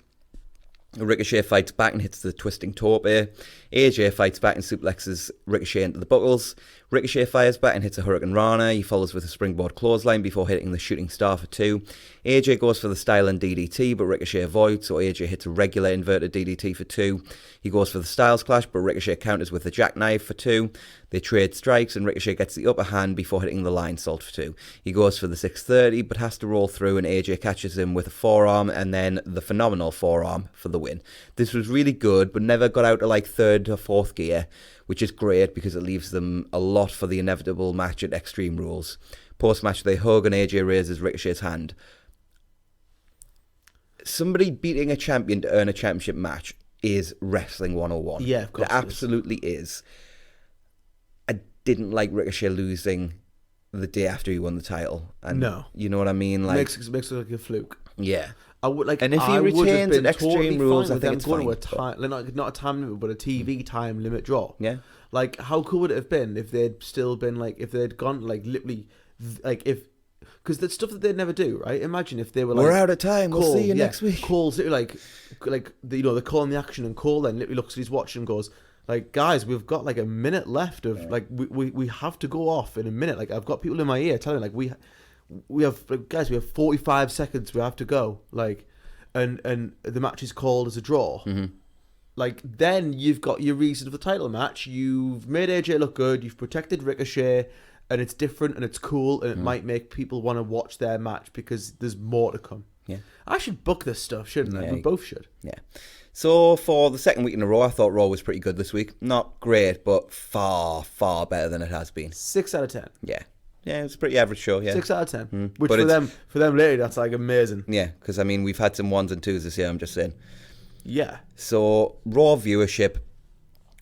B: Ricochet fights back and hits the twisting tope. AJ fights back and suplexes Ricochet into the buckles. Ricochet fires back and hits a Hurricane Rana. He follows with a springboard clothesline before hitting the shooting star for 2. AJ goes for the styling DDT, but Ricochet avoids, so AJ hits a regular inverted DDT for 2. He goes for the Styles Clash, but Ricochet counters with a jackknife for 2. They trade strikes and Ricochet gets the upper hand before hitting the Lion Salt for 2. He goes for the 630, but has to roll through and AJ catches him with a forearm and then the phenomenal forearm for the win. This was really good, but never got out to like 3rd or 4th gear, which is great because it leaves them a lot for the inevitable match at Extreme Rules. Post-match, they hug and AJ raises Ricochet's hand. Somebody beating a champion to earn a championship match is Wrestling 101.
A: Yeah, of course.
B: It absolutely is. I didn't like Ricochet losing the day after he won the title. And
A: no.
B: You know what I mean? Like,
A: makes it look like a fluke.
B: Yeah.
A: I would like,
B: and if he
A: I
B: retains at Extreme
A: totally
B: Rules,
A: fine
B: I
A: with
B: think
A: them
B: it's
A: going
B: fine.
A: to a time, not a time limit, but a TV time limit draw.
B: Yeah.
A: Like, how cool would it have been if they'd still been like, if they'd gone like literally, like if, because the stuff that they'd never do, right? Imagine if they were like,
B: we're out of time. We'll see you next week.
A: Cole's literally like the, they're calling the action, and Cole then literally looks at his watch and goes, like, guys, we've got like a minute left of like we have to go off in a minute. Like, I've got people in my ear telling like we have like, guys, we have 45 seconds. We have to go. Like, and the match is called as a draw.
B: Mm-hmm.
A: Like, then you've got your reason for the title match. You've made AJ look good. You've protected Ricochet. And it's different and it's cool and it might make people want to watch their match because there's more to come.
B: Yeah.
A: I should book this stuff, shouldn't I?
B: Yeah.
A: We both should.
B: Yeah. So for the second week in a row, I thought Raw was pretty good this week. Not great, but far, far better than it has been.
A: 6 out of 10.
B: Yeah. Yeah, it was a pretty average show, yeah.
A: 6 out of 10. Which
B: But
A: for them lately, that's like amazing.
B: Yeah, because I mean, we've had some 1s and 2s this year, I'm just saying.
A: Yeah.
B: So Raw viewership.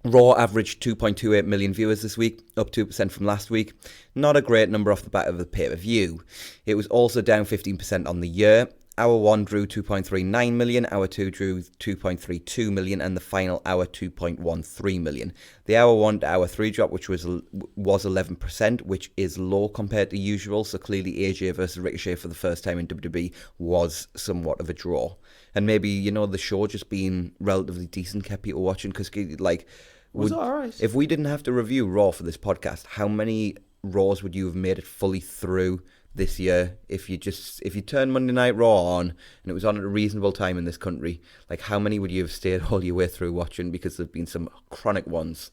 B: Raw averaged 2.28 million viewers this week, up 2% from last week. Not a great number off the bat of the pay-per-view. It was also down 15% on the year. Hour 1 drew 2.39 million, Hour 2 drew 2.32 million, and the final hour 2.13 million. The Hour 1 to Hour 3 drop, which was 11%, which is low compared to usual, so clearly AJ versus Ricochet for the first time in WWE was somewhat of a draw. And maybe, you know, the show just being relatively decent kept people watching, because, like...
A: Was it alright?
B: If we didn't have to review Raw for this podcast, how many Raws would you have made it fully through this year if you turned Monday Night Raw on and it was on at a reasonable time in this country? Like, how many would you have stayed all your way through watching? Because there've been some chronic ones.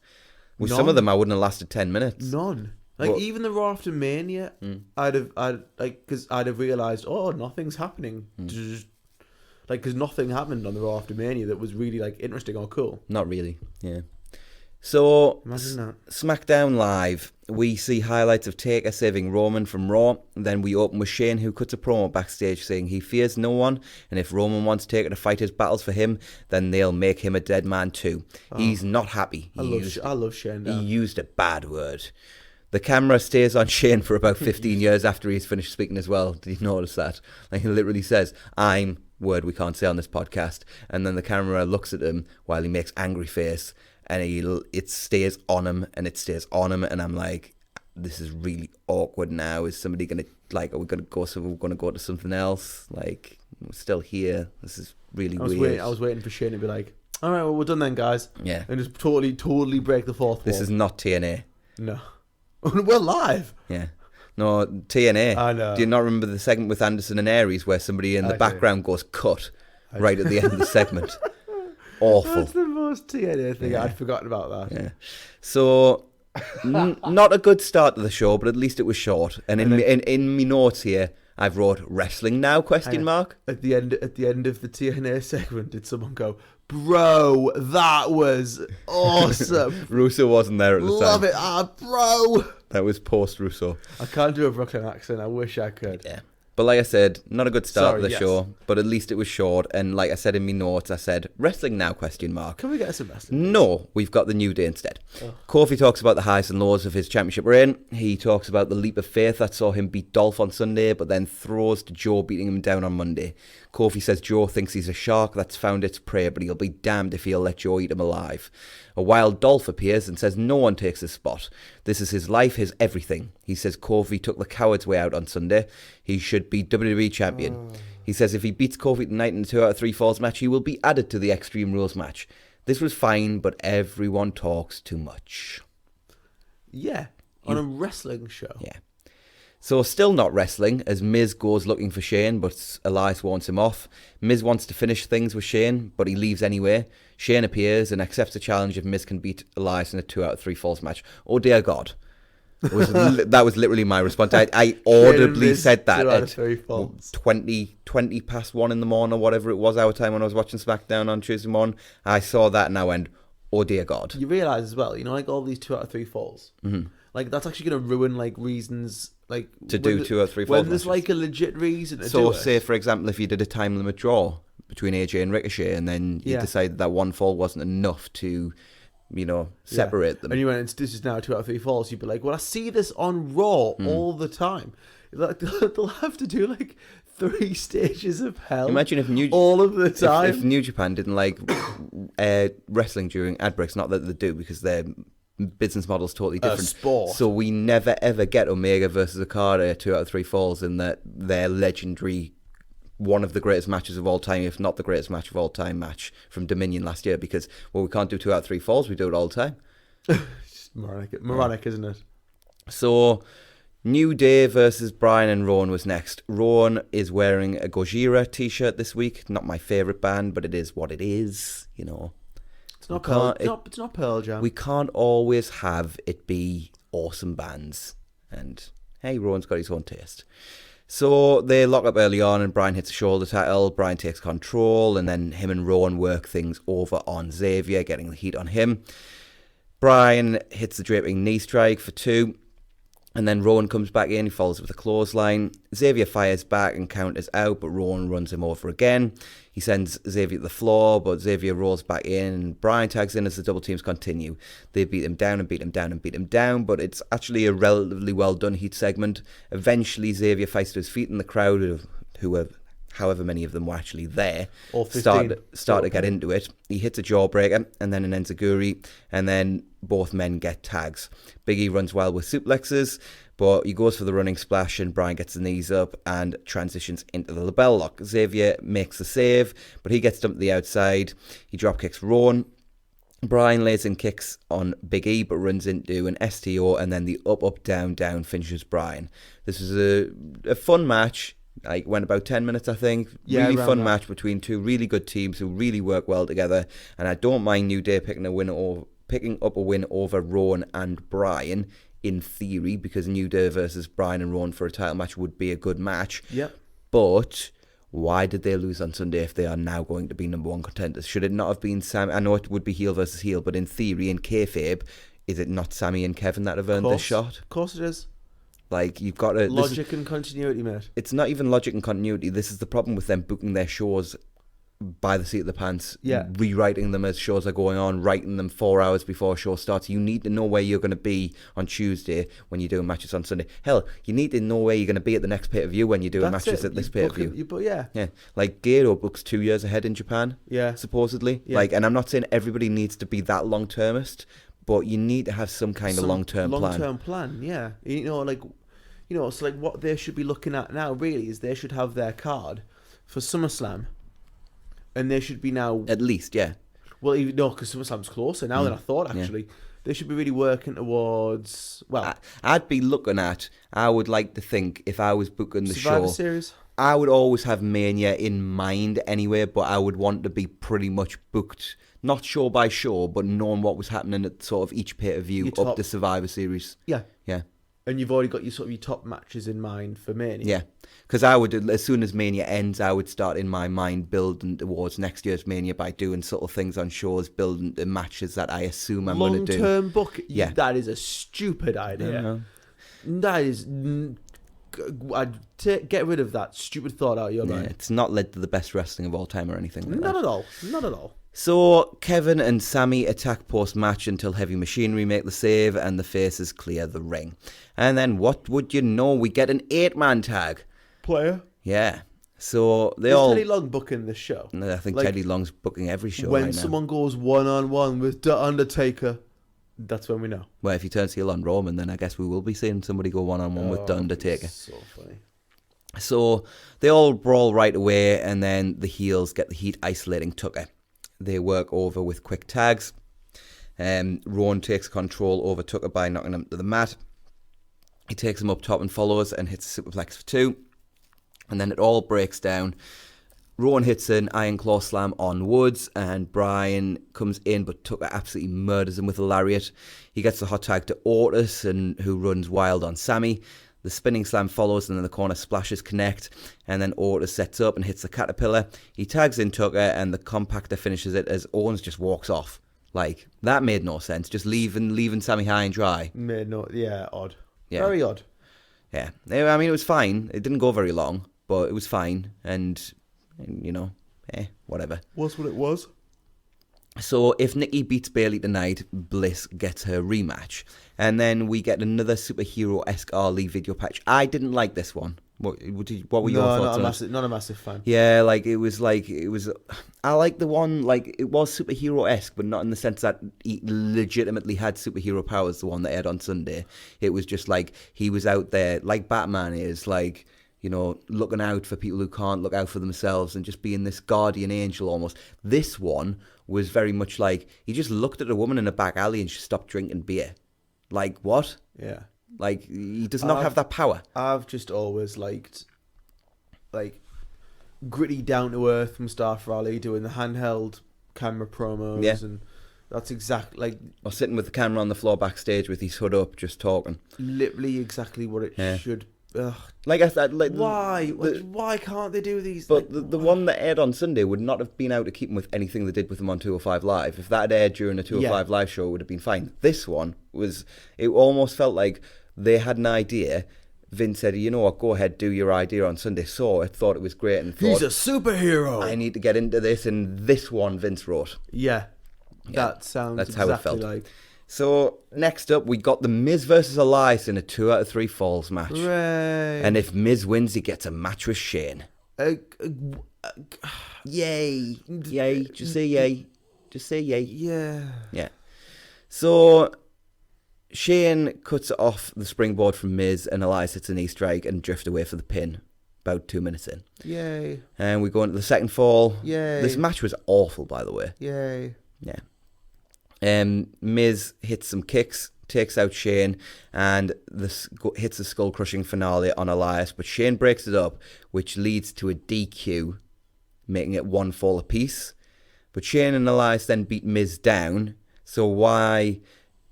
B: With some of them, I wouldn't have lasted 10 minutes.
A: None. Like, even the Raw after Mania, I'd have realised, oh, nothing's happening. Like, because nothing happened on the Raw after Mania that was really like interesting or cool.
B: Not really. Yeah. So,
A: Imagine that.
B: SmackDown Live, we see highlights of Taker saving Roman from Raw. Then we open with Shane, who cuts a promo backstage saying he fears no one, and if Roman wants Taker to fight his battles for him, then they'll make him a dead man too. He's not happy.
A: I love Shane.
B: He used a bad word. The camera stays on Shane for about 15 years after he's finished speaking as well. Did you notice that? Like, he literally says, I'm, word we can't say on this podcast, and then the camera looks at him while he makes angry face, and it stays on him, and it stays on him, and I'm like, this is really awkward now. Is somebody going to, like, are we going to go, so we're going to go to something else? Like, we're still here. This is really weird.
A: I was waiting for Shane to be like, all right, well, we're done then, guys.
B: Yeah.
A: And just totally break the fourth wall.
B: This is not TNA.
A: No. We're live.
B: Yeah. No, TNA.
A: I know.
B: Do you not remember the segment with Anderson and Aries where somebody in the background goes cut right at the end of the segment? Awful.
A: That's the most TNA thing. I'd forgotten about that.
B: Yeah. So, not a good start to the show, but at least it was short. And in my notes here, I've wrote wrestling now, question mark.
A: At the end of the TNA segment, did someone go, "Bro, that was awesome"?
B: Russo wasn't there at the time.
A: Love it, bro.
B: That was post Russo.
A: I can't do a Brooklyn accent. I wish I could.
B: Yeah. But like I said, not a good start to the
A: yes.
B: show, but at least it was short. And like I said in my notes, I said, wrestling now, question mark.
A: Can we get some wrestling?
B: No, we've got the New Day instead. Kofi talks about the highs and lows of his championship reign. He talks about the leap of faith that saw him beat Dolph on Sunday, but then throws to Joe beating him down on Monday. Kofi says Joe thinks he's a shark that's found its prey, but he'll be damned if he'll let Joe eat him alive. A wild Dolph appears and says no one takes his spot. This is his life, his everything. He says Kofi took the coward's way out on Sunday. He should be WWE champion. He says if he beats Kofi tonight in the 2 out of 3 falls match, he will be added to the Extreme Rules match. This was fine, but everyone talks too much.
A: Yeah, on a wrestling show.
B: Yeah. So still not wrestling, as Miz goes looking for Shane, but Elias warns him off. Miz wants to finish things with Shane, but he leaves anyway. Shane appears and accepts a challenge if Miz can beat Elias in a 2 out of 3 falls match. Oh dear God. That was literally my response. I audibly said that at 20 past 1 in the morning or whatever it was our time when I was watching SmackDown on Tuesday morning. I saw that and I went, oh dear God.
A: You realise as well, like all these 2 out of 3 falls, like that's actually going to ruin like reasons like
B: to do 2 out of 3 falls
A: when there's
B: matches.
A: like a legit reason to do
B: So
A: it.
B: say for example if you did a time limit draw between AJ and Ricochet and then you decided that one fall wasn't enough to, separate them.
A: And you went, this is now 2 out of 3 falls, you'd be like, well, I see this on Raw all the time. Like, they'll have to do like 3 stages of hell.
B: Imagine if
A: all of the time.
B: If New Japan didn't like wrestling during ad breaks, not that they do because their business model's totally different.
A: Sport.
B: So we never ever get Omega versus Okada 2 out of 3 falls in that their legendary, one of the greatest matches of all time, if not the greatest match of all time match from Dominion last year, because we can't do 2 out of 3 falls, we do it all the time.
A: It's moronic, isn't it?
B: So New Day versus Bryan and Rowan was next. Rowan is wearing a Gojira t-shirt this week. Not my favourite band, but it is what it is,
A: It's not Pearl. It's not Pearl Jam.
B: We can't always have it be awesome bands. And hey, Rowan's got his own taste. So they lock up early on and Bryan hits a shoulder tackle. Bryan takes control and then him and Rowan work things over on Xavier, getting the heat on him. Bryan hits the draping knee strike for 2. And then Rowan comes back in, he follows with a clothesline. Xavier fires back and counters out, but Rowan runs him over again. He sends Xavier to the floor, but Xavier rolls back in. Bryan tags in as the double teams continue. They beat him down and beat him down and beat him down, but it's actually a relatively well done heat segment. Eventually, Xavier fights to his feet, and the crowd, however many of them were actually there, start to get into it. He hits a jawbreaker and then an enziguri, and then both men get tags. Big E runs wild with suplexes, but he goes for the running splash and Bryan gets the knees up and transitions into the label lock. Xavier makes the save, but he gets dumped to the outside. He drop kicks Rowan. Bryan lays in kicks on Big E, but runs into an STO, and then the up, down, down finishes Bryan. This was a fun match. Like went about 10 minutes, I think. Really fun match between 2 really good teams who really work well together. And I don't mind New Day picking up a win over Rowan and Bryan in theory, because New Day versus Bryan and Rowan for a title match would be a good match.
A: Yep.
B: But why did they lose on Sunday if they are now going to be number 1 contenders? Should it not have been Sam? I know it would be heel versus heel, but in theory, in kayfabe, is it not Sammy and Kevin that have earned this shot?
A: Of course it is.
B: Like, you've got to...
A: Logic and continuity, mate.
B: It's not even logic and continuity. This is the problem with them booking their shows by the seat of the pants, rewriting them as shows are going on, writing them 4 hours before a show starts. You need to know where you're going to be on Tuesday when you're doing matches on Sunday. Hell, you need to know where you're going to be at the next pay-per-view when you're doing matches at this pay-per-view.
A: Yeah.
B: Like, Gedo books 2 years ahead in Japan, supposedly.
A: Yeah.
B: Like, and I'm not saying everybody needs to be that long-termist, but you need to have some kind of long-term plan.
A: Long-term plan, yeah. So like what they should be looking at now really is they should have their card for SummerSlam, and they should be now
B: at least, yeah.
A: Well, even no, because SummerSlam's closer now than I thought. Actually, they should be really working towards. Well,
B: I'd be looking at. I would like to think if I was booking the
A: Survivor
B: show,
A: Series.
B: I would always have Mania in mind anyway, but I would want to be pretty much booked, not show by show, but knowing what was happening at sort of each pay-per-view up to Survivor Series.
A: Yeah.
B: Yeah.
A: And you've already got your sort of your top matches in mind for Mania.
B: Yeah, because I would, as soon as Mania ends, I would start in my mind building towards next year's Mania by doing subtle things on shows, building the matches that I assume I'm going to do.
A: Long-term book.
B: Yeah.
A: That is a stupid idea.
B: know.
A: That is. Get rid of that stupid thought out of your mind.
B: It's not led to the best wrestling of all time or anything like
A: Not
B: that.
A: at all. Not at all.
B: So Kevin and Sammy attack post-match until Heavy Machinery make the save and the faces clear the ring. And then what would you know? We get an 8-man tag.
A: Player.
B: Yeah. So they
A: Is
B: all...
A: Teddy Long booking this show?
B: I think
A: Like,
B: Teddy Long's booking every show
A: when
B: right now.
A: someone goes one-on-one with The Undertaker, that's when we know.
B: Well, if he turns heel on Roman, then I guess we will be seeing somebody go one-on-one with The Undertaker.
A: So funny.
B: So they all brawl right away, and then the heels get the heat isolating Tucker. They work over with quick tags. Rowan takes control over Tucker by knocking him to the mat. He takes him up top and follows and hits a superplex for 2. And then it all breaks down. Rowan hits an Iron Claw slam on Woods, and Brian comes in, but Tucker absolutely murders him with a lariat. He gets the hot tag to Otis, and who runs wild on Sammy. The spinning slam follows, and then the corner splashes connect, and then Otis sets up and hits the caterpillar. He tags in Tucker, and the compactor finishes it as Owens just walks off. Like, that made no sense. Just leaving Sammy high and dry.
A: Odd.
B: Yeah.
A: Very odd.
B: Yeah. I mean, it was fine. It didn't go very long, but it was fine. And you know, whatever.
A: Was what it was.
B: So if Nikki beats Bayley tonight, Bliss gets her rematch. And then we get another superhero-esque Ali video patch. I didn't like this one. What were your thoughts on it?
A: Not a massive fan.
B: Yeah, it was. I like the one, it was superhero-esque, but not in the sense that he legitimately had superhero powers, the one that aired on Sunday. It was just he was out there, like Batman is, looking out for people who can't look out for themselves and just being this guardian angel almost. This one was very much he just looked at a woman in a back alley and she stopped drinking beer. What?
A: Yeah.
B: He does not have that power.
A: I've just always liked, gritty, down-to-earth from Mustafa Ali doing the handheld camera promos.
B: Yeah.
A: And that's exactly,
B: Or sitting with the camera on the floor backstage with his hood up, just talking.
A: literally exactly what it should. Ugh.
B: Like I said,
A: Why? Why can't they do these?
B: But the one that aired on Sunday would not have been out to keep him with anything they did with him on 205 Live. If that had aired during a 205 Live show, it would have been fine. This one it almost felt like they had an idea. Vince said, you know what, go ahead, do your idea on Sunday. Saw it, thought it was great, and thought,
A: he's a superhero.
B: I need to get into this, and this one Vince wrote.
A: Yeah. That sounds
B: That's
A: exactly
B: how it felt.
A: like.
B: So, next up, we got The Miz versus Elias in a 2 out of 3 falls match.
A: Hooray.
B: And if Miz wins, he gets a match with Shane. Yay. Yay. Just say yay. Just say yay.
A: Yeah.
B: Yeah. So, Shane cuts off the springboard from Miz, and Elias hits a knee strike and drift away for the pin about 2 minutes in.
A: Yay.
B: And we go into the second fall.
A: Yay.
B: This match was awful, by the way.
A: Yay.
B: Yeah. Miz hits some kicks, takes out Shane, and hits the skull-crushing finale on Elias, but Shane breaks it up, which leads to a DQ, making it 1 fall apiece. But Shane and Elias then beat Miz down, so why?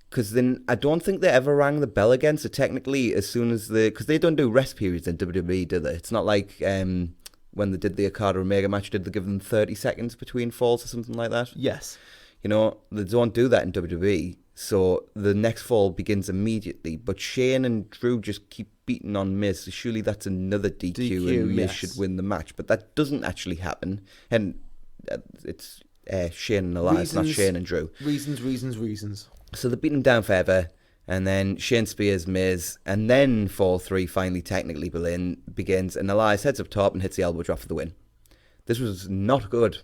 B: Because then I don't think they ever rang the bell again, so technically as soon as because they don't do rest periods in WWE, do they? It's not like when they did the Okada Omega match, did they give them 30 seconds between falls or something like that?
A: Yes.
B: You know, they don't do that in WWE, so the next fall begins immediately. But Shane and Drew just keep beating on Miz, so surely that's another DQ and Miz should win the match. But that doesn't actually happen, and it's Shane and Elias, not Shane and Drew.
A: Reasons.
B: So they beat him down forever, and then Shane spears Miz, and then fall 3 finally technically begins, and Elias heads up top and hits the elbow drop for the win. This was not good.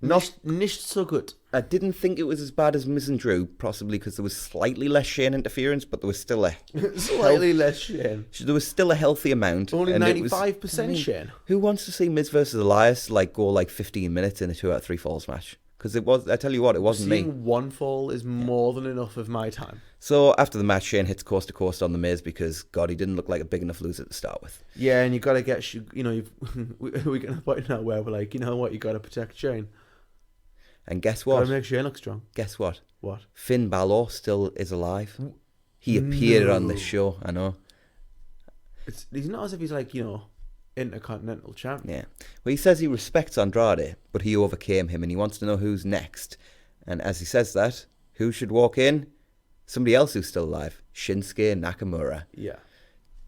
A: Not so good.
B: I didn't think it was as bad as Miz and Drew, possibly because there was slightly less Shane interference, but there was still
A: slightly less Shane.
B: There was still a healthy amount.
A: Only 95% Shane.
B: Who wants to see Miz versus Elias go 15 minutes in a 2 out of 3 falls match? Because it was, I tell you what, it wasn't
A: Seeing
B: me.
A: 1 fall is more than enough of my time.
B: So after the match, Shane hits coast to coast on the Miz because, God, he didn't look like a big enough loser to start with.
A: Yeah, and you got to get, we're getting to a point now where we're like, you know what, you got to protect Shane.
B: And guess what?
A: Got to make Shane look strong.
B: Guess what?
A: What?
B: Finn Balor still is alive. He appeared on the show, I know.
A: He's not as if he's like, Intercontinental champ.
B: Yeah. Well, he says he respects Andrade, but he overcame him and he wants to know who's next. And as he says that, who should walk in? Somebody else who's still alive. Shinsuke Nakamura.
A: Yeah.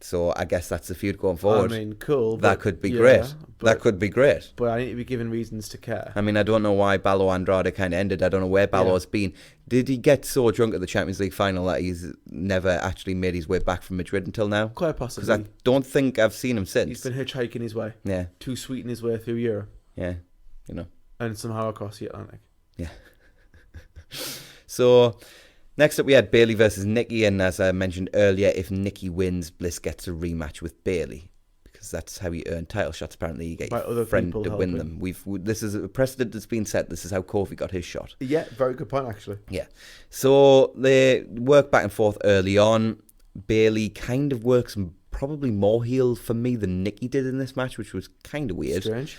B: So I guess that's the feud going forward.
A: I mean, cool.
B: That could be great. That could be great.
A: But I need to be given reasons to care.
B: I mean, I don't know why Balor Andrade kind of ended. I don't know where Balor's been. Did he get so drunk at the Champions League final that he's never actually made his way back from Madrid until now?
A: Quite possibly.
B: Because I don't think I've seen him since.
A: He's been hitchhiking his way.
B: Yeah.
A: Too sweet in his way through Europe.
B: Yeah.
A: And somehow across the Atlantic.
B: Yeah. So... next up, we had Bayley versus Nikki, and as I mentioned earlier, if Nikki wins, Bliss gets a rematch with Bayley because that's how you earn title shots. Apparently, you get your friend to win them. This is a precedent that's been set. This is how Kofi got his shot.
A: Yeah, very good point, actually.
B: Yeah. So they work back and forth early on. Bayley kind of works probably more heel for me than Nikki did in this match, which was kind of weird.
A: Strange.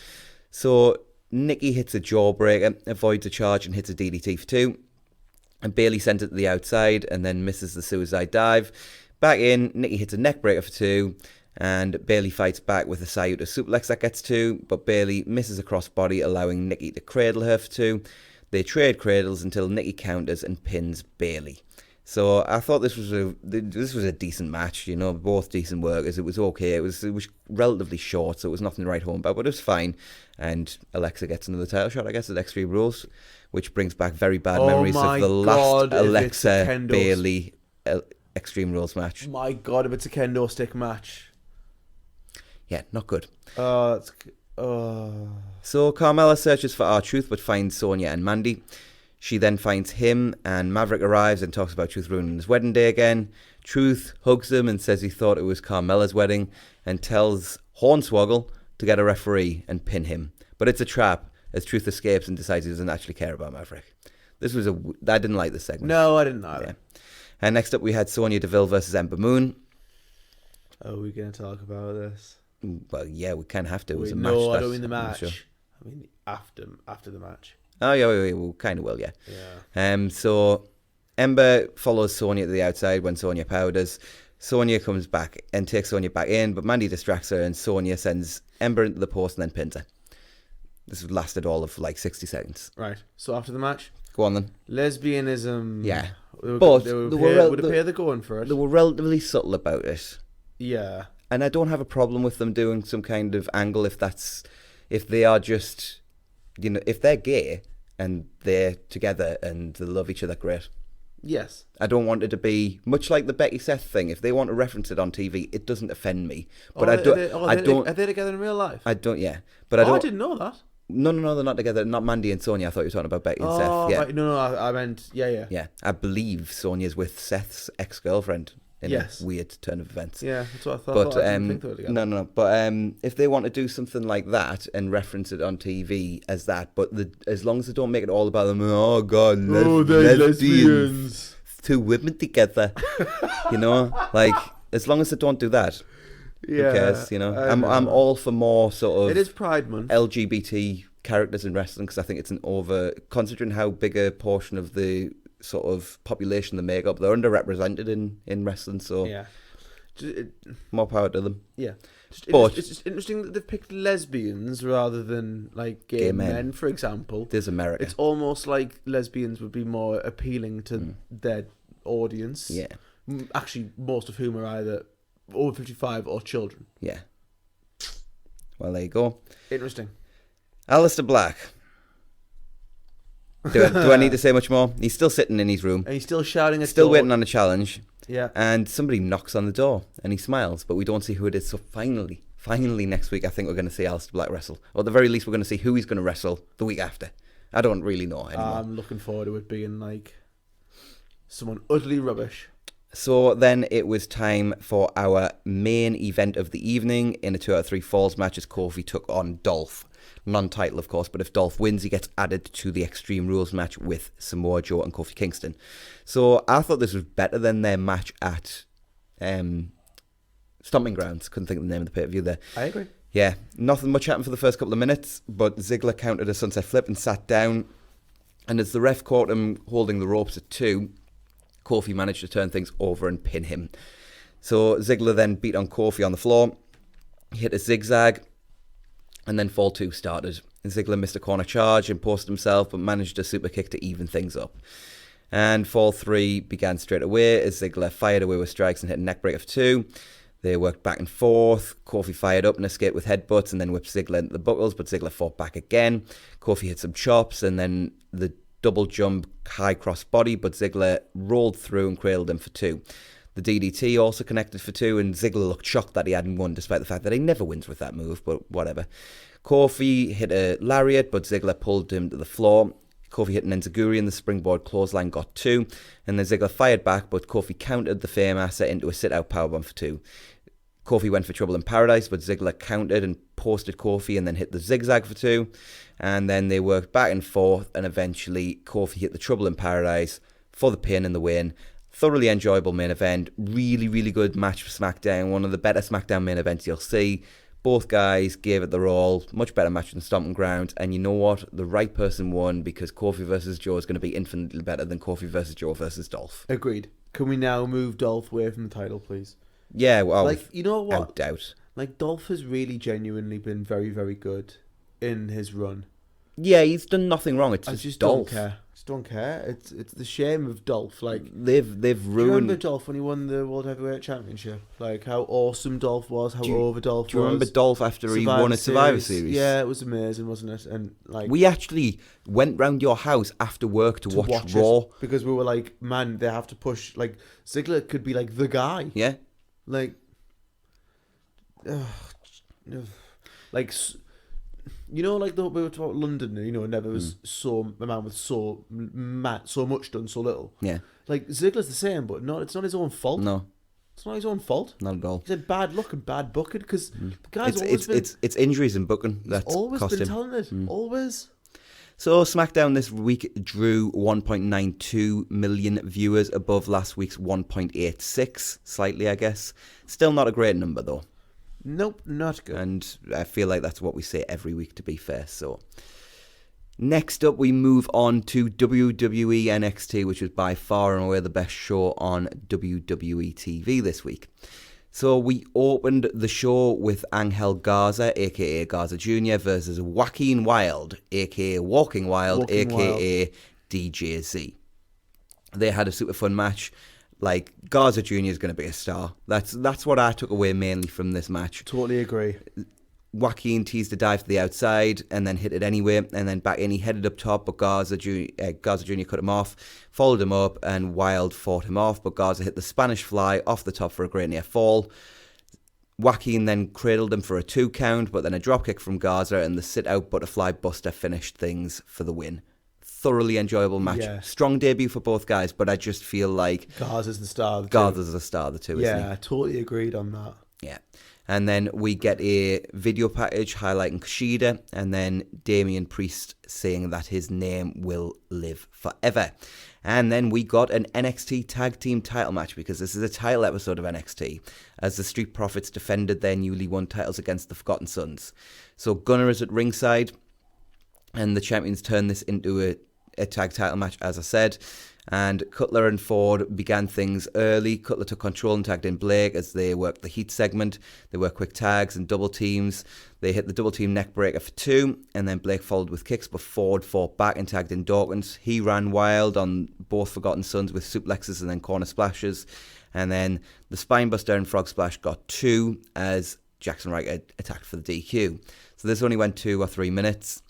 B: So Nikki hits a jawbreaker, avoids a charge, and hits a DDT for 2. And Bayley sends it to the outside and then misses the suicide dive. Back in, Nikki hits a neck breaker for 2. And Bayley fights back with a Sayuta suplex that gets 2. But Bayley misses a crossbody, allowing Nikki to cradle her for 2. They trade cradles until Nikki counters and pins Bayley. So I thought this was a decent match. Both decent workers. It was okay. It was relatively short, so it was nothing to write home about, but it was fine. And Alexa gets another title shot, I guess, at Extreme Rules, which brings back very bad memories of the last Alexa Bayley Extreme Rules match.
A: My God, if it's a kendo stick match.
B: Yeah, not good.
A: So
B: Carmella searches for R-Truth, but finds Sonya and Mandy. She then finds him, and Maverick arrives and talks about Truth ruining his wedding day again. Truth hugs him and says he thought it was Carmella's wedding, and tells Hornswoggle to get a referee and pin him. But it's a trap, as Truth escapes and decides he doesn't actually care about Maverick. I didn't like this segment.
A: No, I didn't either.
B: Yeah. And next up we had Sonya Deville versus Ember Moon.
A: Are we going to talk about this?
B: Well, yeah, we kind of have to. It was a
A: no,
B: match.
A: I don't mean the match. Sure. I mean after the match.
B: Oh, yeah, we kind of will, yeah.
A: Yeah.
B: So Ember follows Sonya to the outside when Sonya powders. Sonya comes back and takes Sonya back in, but Mandy distracts her and Sonya sends Ember into the post and then pins her. This lasted all of like 60 seconds.
A: Right. So after the match?
B: Go on then.
A: Lesbianism.
B: Yeah.
A: Would appear they're going for it.
B: They were relatively subtle about it.
A: Yeah.
B: And I don't have a problem with them doing some kind of angle if they are just... if they're gay and they're together and they love each other, great.
A: Yes.
B: I don't want it to be much like the Becky Seth thing. If they want to reference it on TV, it doesn't offend me. But I don't.
A: Are they together in real life?
B: I don't. Yeah, but I don't.
A: I didn't know that.
B: No, they're not together. Not Mandy and Sonya. I thought you were talking about Becky and Seth. Yeah.
A: Right. No, I meant yeah.
B: Yeah, I believe Sonya's with Seth's ex-girlfriend. In a weird turn of events.
A: Yeah, that's what I thought.
B: But
A: I didn't think they were together.
B: No. But if they want to do something like that and reference it on TV as that, but as long as they don't make it all about them, oh God, lesbians, 2 women together, like as long as they don't do that, who cares? I'm all for more sort of.
A: It is Pride Month.
B: LGBT characters in wrestling because I think it's considering how big a portion of the sort of population they make up, they're underrepresented in wrestling, so more power to them.
A: Yeah, it's just interesting that they've picked lesbians rather than like gay men, for example.
B: There's America.
A: It's almost like lesbians would be more appealing to their audience.
B: Yeah,
A: actually, most of whom are either over 55 or children.
B: Yeah. Well, there you go.
A: Interesting.
B: Aleister Black. Do I need to say much more? He's still sitting in his room.
A: And he's still shouting at
B: Still waiting on a challenge.
A: Yeah.
B: And somebody knocks on the door and he smiles, but we don't see who it is. So finally next week, I think we're going to see Aleister Black wrestle. Or at the very least, we're going to see who he's going to wrestle the week after. I don't really know anymore.
A: I'm looking forward to it being like someone utterly rubbish.
B: So then it was time for our main event of the evening in a 2 out of 3 falls match as Kofi took on Dolph. Non-title, of course, but if Dolph wins, he gets added to the Extreme Rules match with Samoa Joe and Kofi Kingston. So I thought this was better than their match at Stomping Grounds. Couldn't think of the name of the pay-per-view there.
A: I agree.
B: Yeah, nothing much happened for the first couple of minutes, but Ziggler countered a sunset flip and sat down. And as the ref caught him holding the ropes at 2, Kofi managed to turn things over and pin him. So Ziggler then beat on Kofi on the floor. He hit a zigzag, and then fall 2 started. Ziggler missed a corner charge and posted himself, but managed a super kick to even things up. And fall 3 began straight away as Ziggler fired away with strikes and hit a neckbreaker for 2. They worked back and forth. Kofi fired up and escaped with headbutts and then whipped Ziggler into the buckles, but Ziggler fought back again. Kofi hit some chops and then the double jump high cross body, but Ziggler rolled through and cradled him for 2. The DDT also connected for 2, and Ziggler looked shocked that he hadn't won, despite the fact that he never wins with that move, but whatever. Kofi hit a lariat, but Ziggler pulled him to the floor. Kofi hit an enziguri, and the springboard clothesline got 2, and then Ziggler fired back, but Kofi countered the Fameasser into a sit-out powerbomb for 2. Kofi went for Trouble in Paradise, but Ziggler countered and posted Kofi and then hit the zigzag for 2, and then they worked back and forth, and eventually Kofi hit the Trouble in Paradise for the pin and the win. Thoroughly enjoyable main event. Really, really good match for SmackDown. One of the better SmackDown main events you'll see. Both guys gave it their all. Much better match than Stomping Grounds. And you know what? The right person won because Kofi versus Joe is going to be infinitely better than Kofi versus Joe versus Dolph.
A: Agreed. Can we now move Dolph away from the title, please?
B: Yeah, well,
A: like, you know what?
B: Doubt.
A: Like, Dolph has really genuinely been very, very good in his run.
B: Yeah, he's done nothing wrong. It's just Dolph.
A: Don't care. Just don't care. It's the shame of Dolph. Like,
B: they've ruined.
A: Do you remember Dolph when he won the World Heavyweight Championship? Like, how awesome Dolph was, how over Dolph was.
B: Do you remember Dolph after he won a Survivor Series?
A: Yeah, it was amazing, wasn't it? And like,
B: we actually went round your house after work to watch Raw
A: because we were like, man, they have to push. Like, Ziggler could be like the guy.
B: Yeah.
A: Like, like. You know, like we were talking about London, you know, never was a man with so much done so little.
B: Yeah.
A: Like, Ziggler's the same, but it's not his own fault.
B: No.
A: It's not his own fault.
B: Not at all.
A: He said bad luck and bad booking because the guy's always been...
B: It's injuries and booking that's
A: always
B: cost
A: been
B: him.
A: talented. Always.
B: So SmackDown this week drew 1.92 million viewers above last week's 1.86, slightly, I guess. Still not a great number, though.
A: Nope, not good.
B: And I feel like that's what we say every week, to be fair. So next up, we move on to WWE NXT, which was by far and away the best show on WWE TV this week. So we opened the show with Angel Garza, a.k.a. Garza Jr., versus Joaquin Wilde, a.k.a. Walking Wild, a.k.a. DJZ. They had a super fun match. Like, Garza Jr. is going to be a star. That's what I took away mainly from this match.
A: Totally agree.
B: Joaquin teased a dive to the outside and then hit it anyway, and then back in. He headed up top, but Garza Jr. cut him off, followed him up, and Wilde fought him off, but Garza hit the Spanish fly off the top for a great near fall. Joaquin then cradled him for a 2 count, but then a dropkick from Garza and the sit-out butterfly buster finished things for the win. Thoroughly enjoyable match.
A: Yeah.
B: Strong debut for both guys, but I just feel like
A: Garza's the star of the
B: Garza's the star of the two, isn't he?
A: Yeah, I totally agreed on that.
B: Yeah. And then we get a video package highlighting Kushida, and then Damian Priest saying that his name will live forever. And then we got an NXT Tag Team title match, because this is a title episode of NXT, as the Street Profits defended their newly won titles against the Forgotten Sons. So Gunner is at ringside, and the champions turn this into a tag title match, as I said. And Cutler and Ford began things early. Cutler took control and tagged in Blake as they worked the heat segment. They worked quick tags and double teams. They hit the double team neck breaker for 2, and then Blake followed with kicks, but Ford fought back and tagged in Dawkins. He ran wild on both Forgotten Sons with suplexes and then corner splashes. And then the spinebuster and frog splash got 2 as Jackson Wright attacked for the DQ. So this only went 2 or 3 minutes.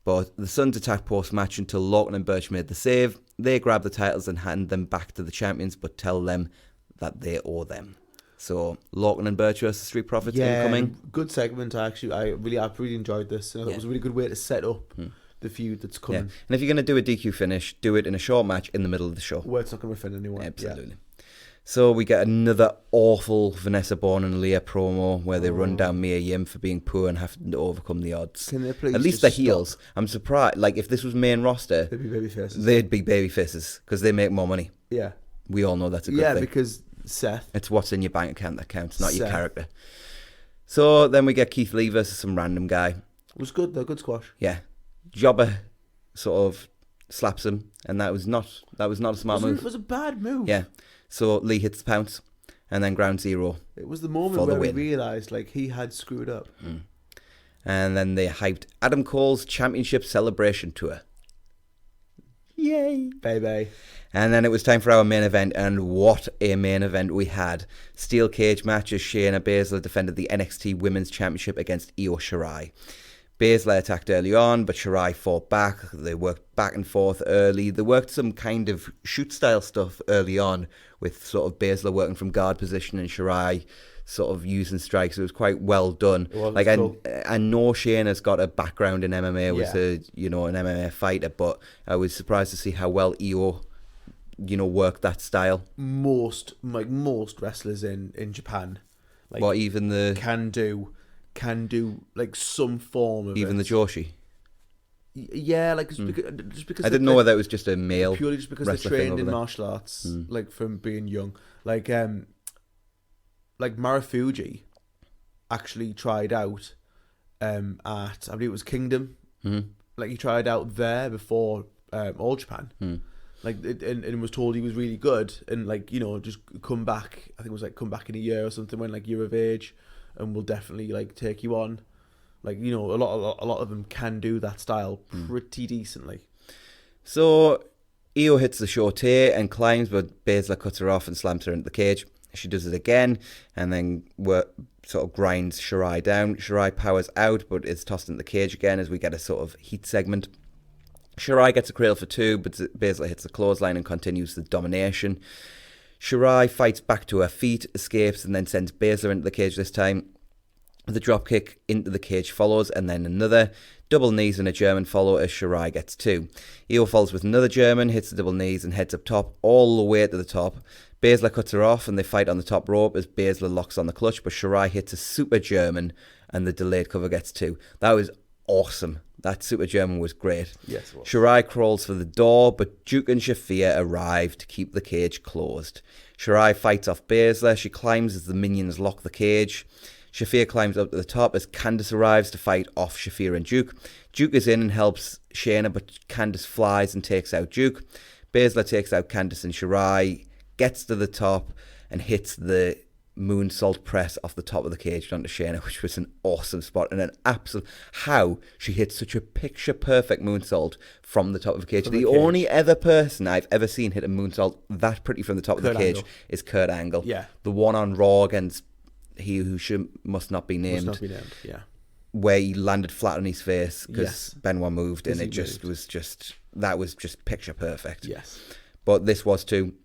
B: But the Suns attacked post-match until Lawton and Birch made the save. They grab the titles and hand them back to the champions, but tell them that they owe them. So Lawton and Birch versus Street Profits incoming.
A: Good segment, actually. I really enjoyed this. It was a really good way to set up the feud that's coming.
B: Yeah. And if you're going to do a DQ finish, do it in a short match in the middle of the show.
A: Where it's not going to offend anyone.
B: Absolutely. Yeah. So we get another awful Vanessa Bourne and Leah promo where they run down Mia Yim for being poor and having to overcome the odds.
A: Can they please
B: At least the heels. I'm surprised. Like, if this was main roster,
A: they'd be baby faces.
B: They'd be baby faces because they make more money.
A: Yeah.
B: We all know that's a good thing.
A: Yeah, because Seth.
B: It's what's in your bank account that counts, not
A: Seth.
B: your character. So then we get Keith Lee versus some random guy.
A: It was good though, good squash.
B: Yeah. Jobber sort of slaps him, and that was not a smart move.
A: It was a bad move.
B: Yeah. So Lee hits the pounce, and then ground zero.
A: It was the moment where he realised like he had screwed up.
B: And then they hyped Adam Cole's championship celebration tour. Yay,
A: baby.
B: And then it was time for our main event, and what a main event we had. Steel cage match as Shayna Baszler defended the NXT Women's Championship against Io Shirai. Baszler attacked early on, but Shirai fought back. They worked back and forth early. They worked some kind of shoot-style stuff early on, with sort of Baszler working from guard position and Shirai sort of using strikes. It was quite well done. Like cool. I know Shayna's got a background in MMA, was an MMA fighter, but I was surprised to see how well Io, worked that style.
A: Most wrestlers in Japan,
B: even the
A: can do like some form of
B: even
A: it.
B: the Joshi.
A: Yeah, like just because
B: I didn't know whether it was just a male
A: purely just because they're trained in martial arts, like from being young. Like Marufuji actually tried out at, I believe it was Kingdom. Like he tried out there before All Japan. And was told he was really good, and just come back. I think it was like come back in a year or something, when like you're of age, and we'll definitely like take you on. Like a lot of them can do that style pretty decently.
B: So Io hits the shorty and climbs, but Baszler cuts her off and slams her into the cage. She does it again, and then sort of grinds Shirai down. Shirai powers out, but is tossed into the cage again as we get a sort of heat segment. Shirai gets a cradle for two, but Baszler hits the clothesline and continues the domination. Shirai fights back to her feet, escapes, and then sends Baszler into the cage this time. The dropkick into the cage follows, and then another. Double knees and a German follow as Shirai gets two. Io follows with another German, hits the double knees and heads up top, all the way to the top. Baszler cuts her off and they fight on the top rope as Baszler locks on the clutch, but Shirai hits a super German and the delayed cover gets two. That was awesome. That super German was great.
A: Yes, it was.
B: Shirai crawls for the door, but Duke and Shafir arrive to keep the cage closed. Shirai fights off Baszler. She climbs as the minions lock the cage. Shafir climbs up to the top as Candice arrives to fight off Shafir and Duke. Duke is in and helps Shayna, but Candice flies and takes out Duke. Baszler takes out Candice and Shirai, gets to the top and hits the moonsault press off the top of the cage onto Shayna, which was an awesome spot and an absolute... How she hit such a picture-perfect moonsault from the top of the cage. The only other person I've ever seen hit a moonsault that pretty from the top of the cage is Kurt Angle.
A: Yeah.
B: The one on Raw against he who must not be named.
A: Yeah.
B: Where he landed flat on his face because Benoit moved, and it was just picture perfect.
A: Yes.
B: But this was too.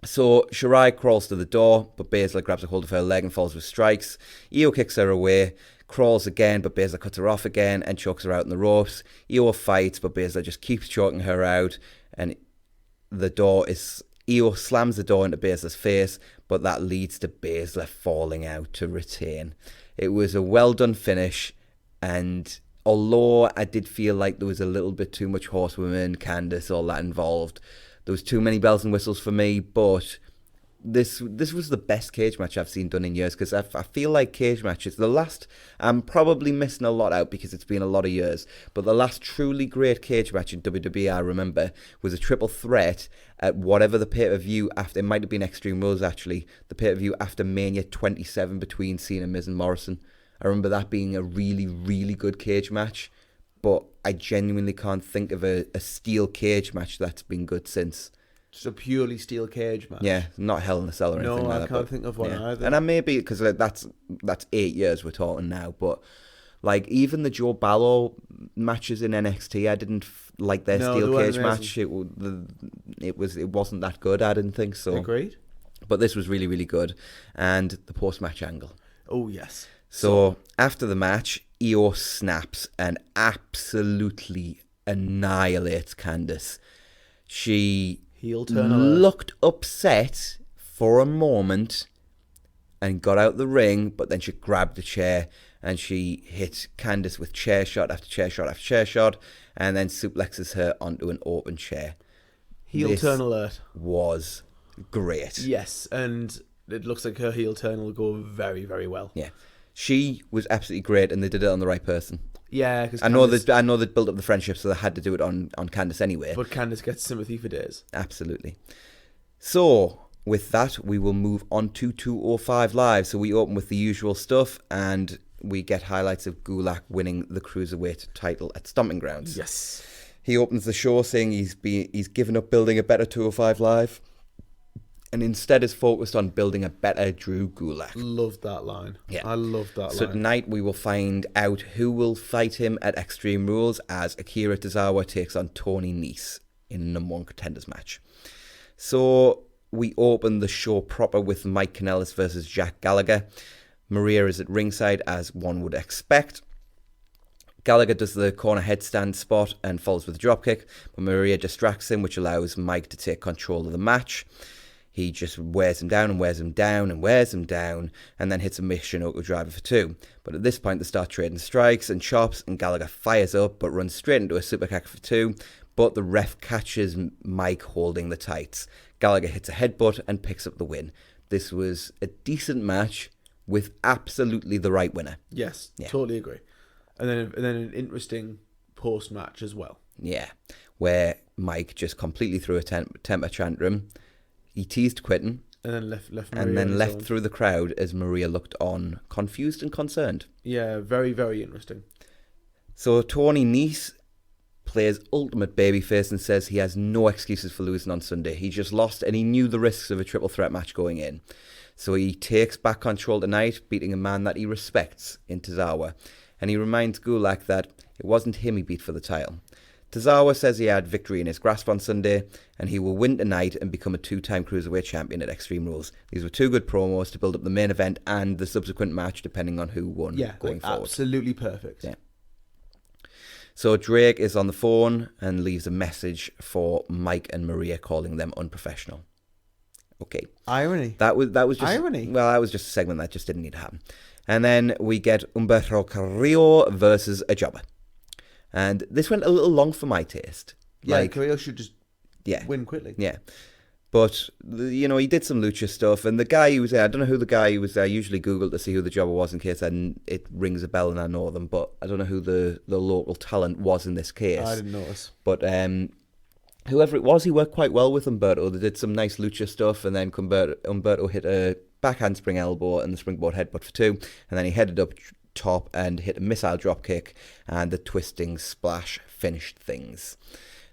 B: So Shirai crawls to the door, but Baszler grabs a hold of her leg and falls with strikes. Io kicks her away, crawls again, but Baszler cuts her off again and chokes her out in the ropes. Io fights, but Baszler just keeps choking her out, and Io slams the door into Baszler's face, but that leads to Baszler falling out to retain. It was a well done finish, and although I did feel like there was a little bit too much horsewomen, Candice, all that involved, there was too many bells and whistles for me, but this was the best cage match I've seen done in years, because I feel like cage matches, I'm probably missing a lot out because it's been a lot of years, but the last truly great cage match in WWE I remember was a triple threat at whatever the pay-per-view after, it might have been Extreme Rules actually, the pay-per-view after Mania 27 between Cena, Miz and Morrison. I remember that being a really, really good cage match, but I genuinely can't think of a steel cage match that's been good since.
A: Just a purely steel cage match.
B: Yeah, not Hell in a Cell or anything like that.
A: No, I can't think of one either.
B: And I maybe, because that's 8 years we're talking now, but like even the Joe Ballo matches in NXT, I didn't like their steel cage match. It wasn't that good, I didn't think so.
A: Agreed.
B: But this was really, really good. And the post-match angle.
A: Oh, yes.
B: So after the match, Io snaps and absolutely annihilates Candice. She looked upset for a moment and got out the ring, but then she grabbed a chair and she hit Candice with chair shot after chair shot after chair shot, and then suplexes her onto an open chair.
A: Heel turn alert.
B: Was great.
A: Yes, and it looks like her heel turn will go very, very well.
B: Yeah. She was absolutely great, and they did it on the right person.
A: Yeah, because
B: I know they'd built up the friendship, so they had to do it on Candice anyway.
A: But Candice gets sympathy for days.
B: Absolutely. So, with that, we will move on to 205 Live. So we open with the usual stuff, and we get highlights of Gulak winning the Cruiserweight title at Stomping Grounds.
A: Yes.
B: He opens the show saying he's given up building a better 205 Live, and instead is focused on building a better Drew Gulak.
A: Loved that line.
B: Yeah.
A: I love that line.
B: So tonight we will find out who will fight him at Extreme Rules as Akira Tozawa takes on Tony Nese in a number one contenders match. So we open the show proper with Mike Kanellis versus Jack Gallagher. Maria is at ringside as one would expect. Gallagher does the corner headstand spot and follows with a dropkick, but Maria distracts him, which allows Mike to take control of the match. He just wears him down and wears him down and wears him down, and then hits a Michinoku driver for two. But at this point, they start trading strikes and chops, and Gallagher fires up, but runs straight into a super kick for two. But the ref catches Mike holding the tights. Gallagher hits a headbutt and picks up the win. This was a decent match with absolutely the right winner.
A: Yes, totally agree. And then an interesting post-match as well.
B: Yeah, where Mike just completely threw a temper tantrum. He teased quitting.
A: And then left Maria
B: and then left
A: own.
B: through the crowd as Maria looked on, confused and concerned.
A: Yeah, very, very interesting.
B: So Tony Nese plays ultimate babyface and says he has no excuses for losing on Sunday. He just lost and he knew the risks of a triple threat match going in. So he takes back control tonight, beating a man that he respects in Tozawa. And he reminds Gulak that it wasn't him he beat for the title. Tozawa says he had victory in his grasp on Sunday, and he will win tonight and become a two-time Cruiserweight champion at Extreme Rules. These were two good promos to build up the main event and the subsequent match, depending on who won going forward.
A: Absolutely perfect.
B: Yeah. So Drake is on the phone and leaves a message for Mike and Maria, calling them unprofessional. Okay.
A: Irony.
B: That was just
A: irony.
B: Well, that was just a segment that just didn't need to happen. And then we get Humberto Carrillo versus a jobber. And this went a little long for my taste.
A: Yeah, Carrillo should just win quickly.
B: Yeah. But, he did some lucha stuff. And the guy who was there, I don't know who the guy who was there. I usually Google to see who the jobber was in case it rings a bell and I know them. But I don't know who the local talent was in this case.
A: I didn't notice.
B: But whoever it was, he worked quite well with Humberto. They did some nice lucha stuff. And then Humberto hit a backhand spring elbow and the springboard headbutt for two. And then he headed up top and hit a missile drop kick, and the twisting splash finished things.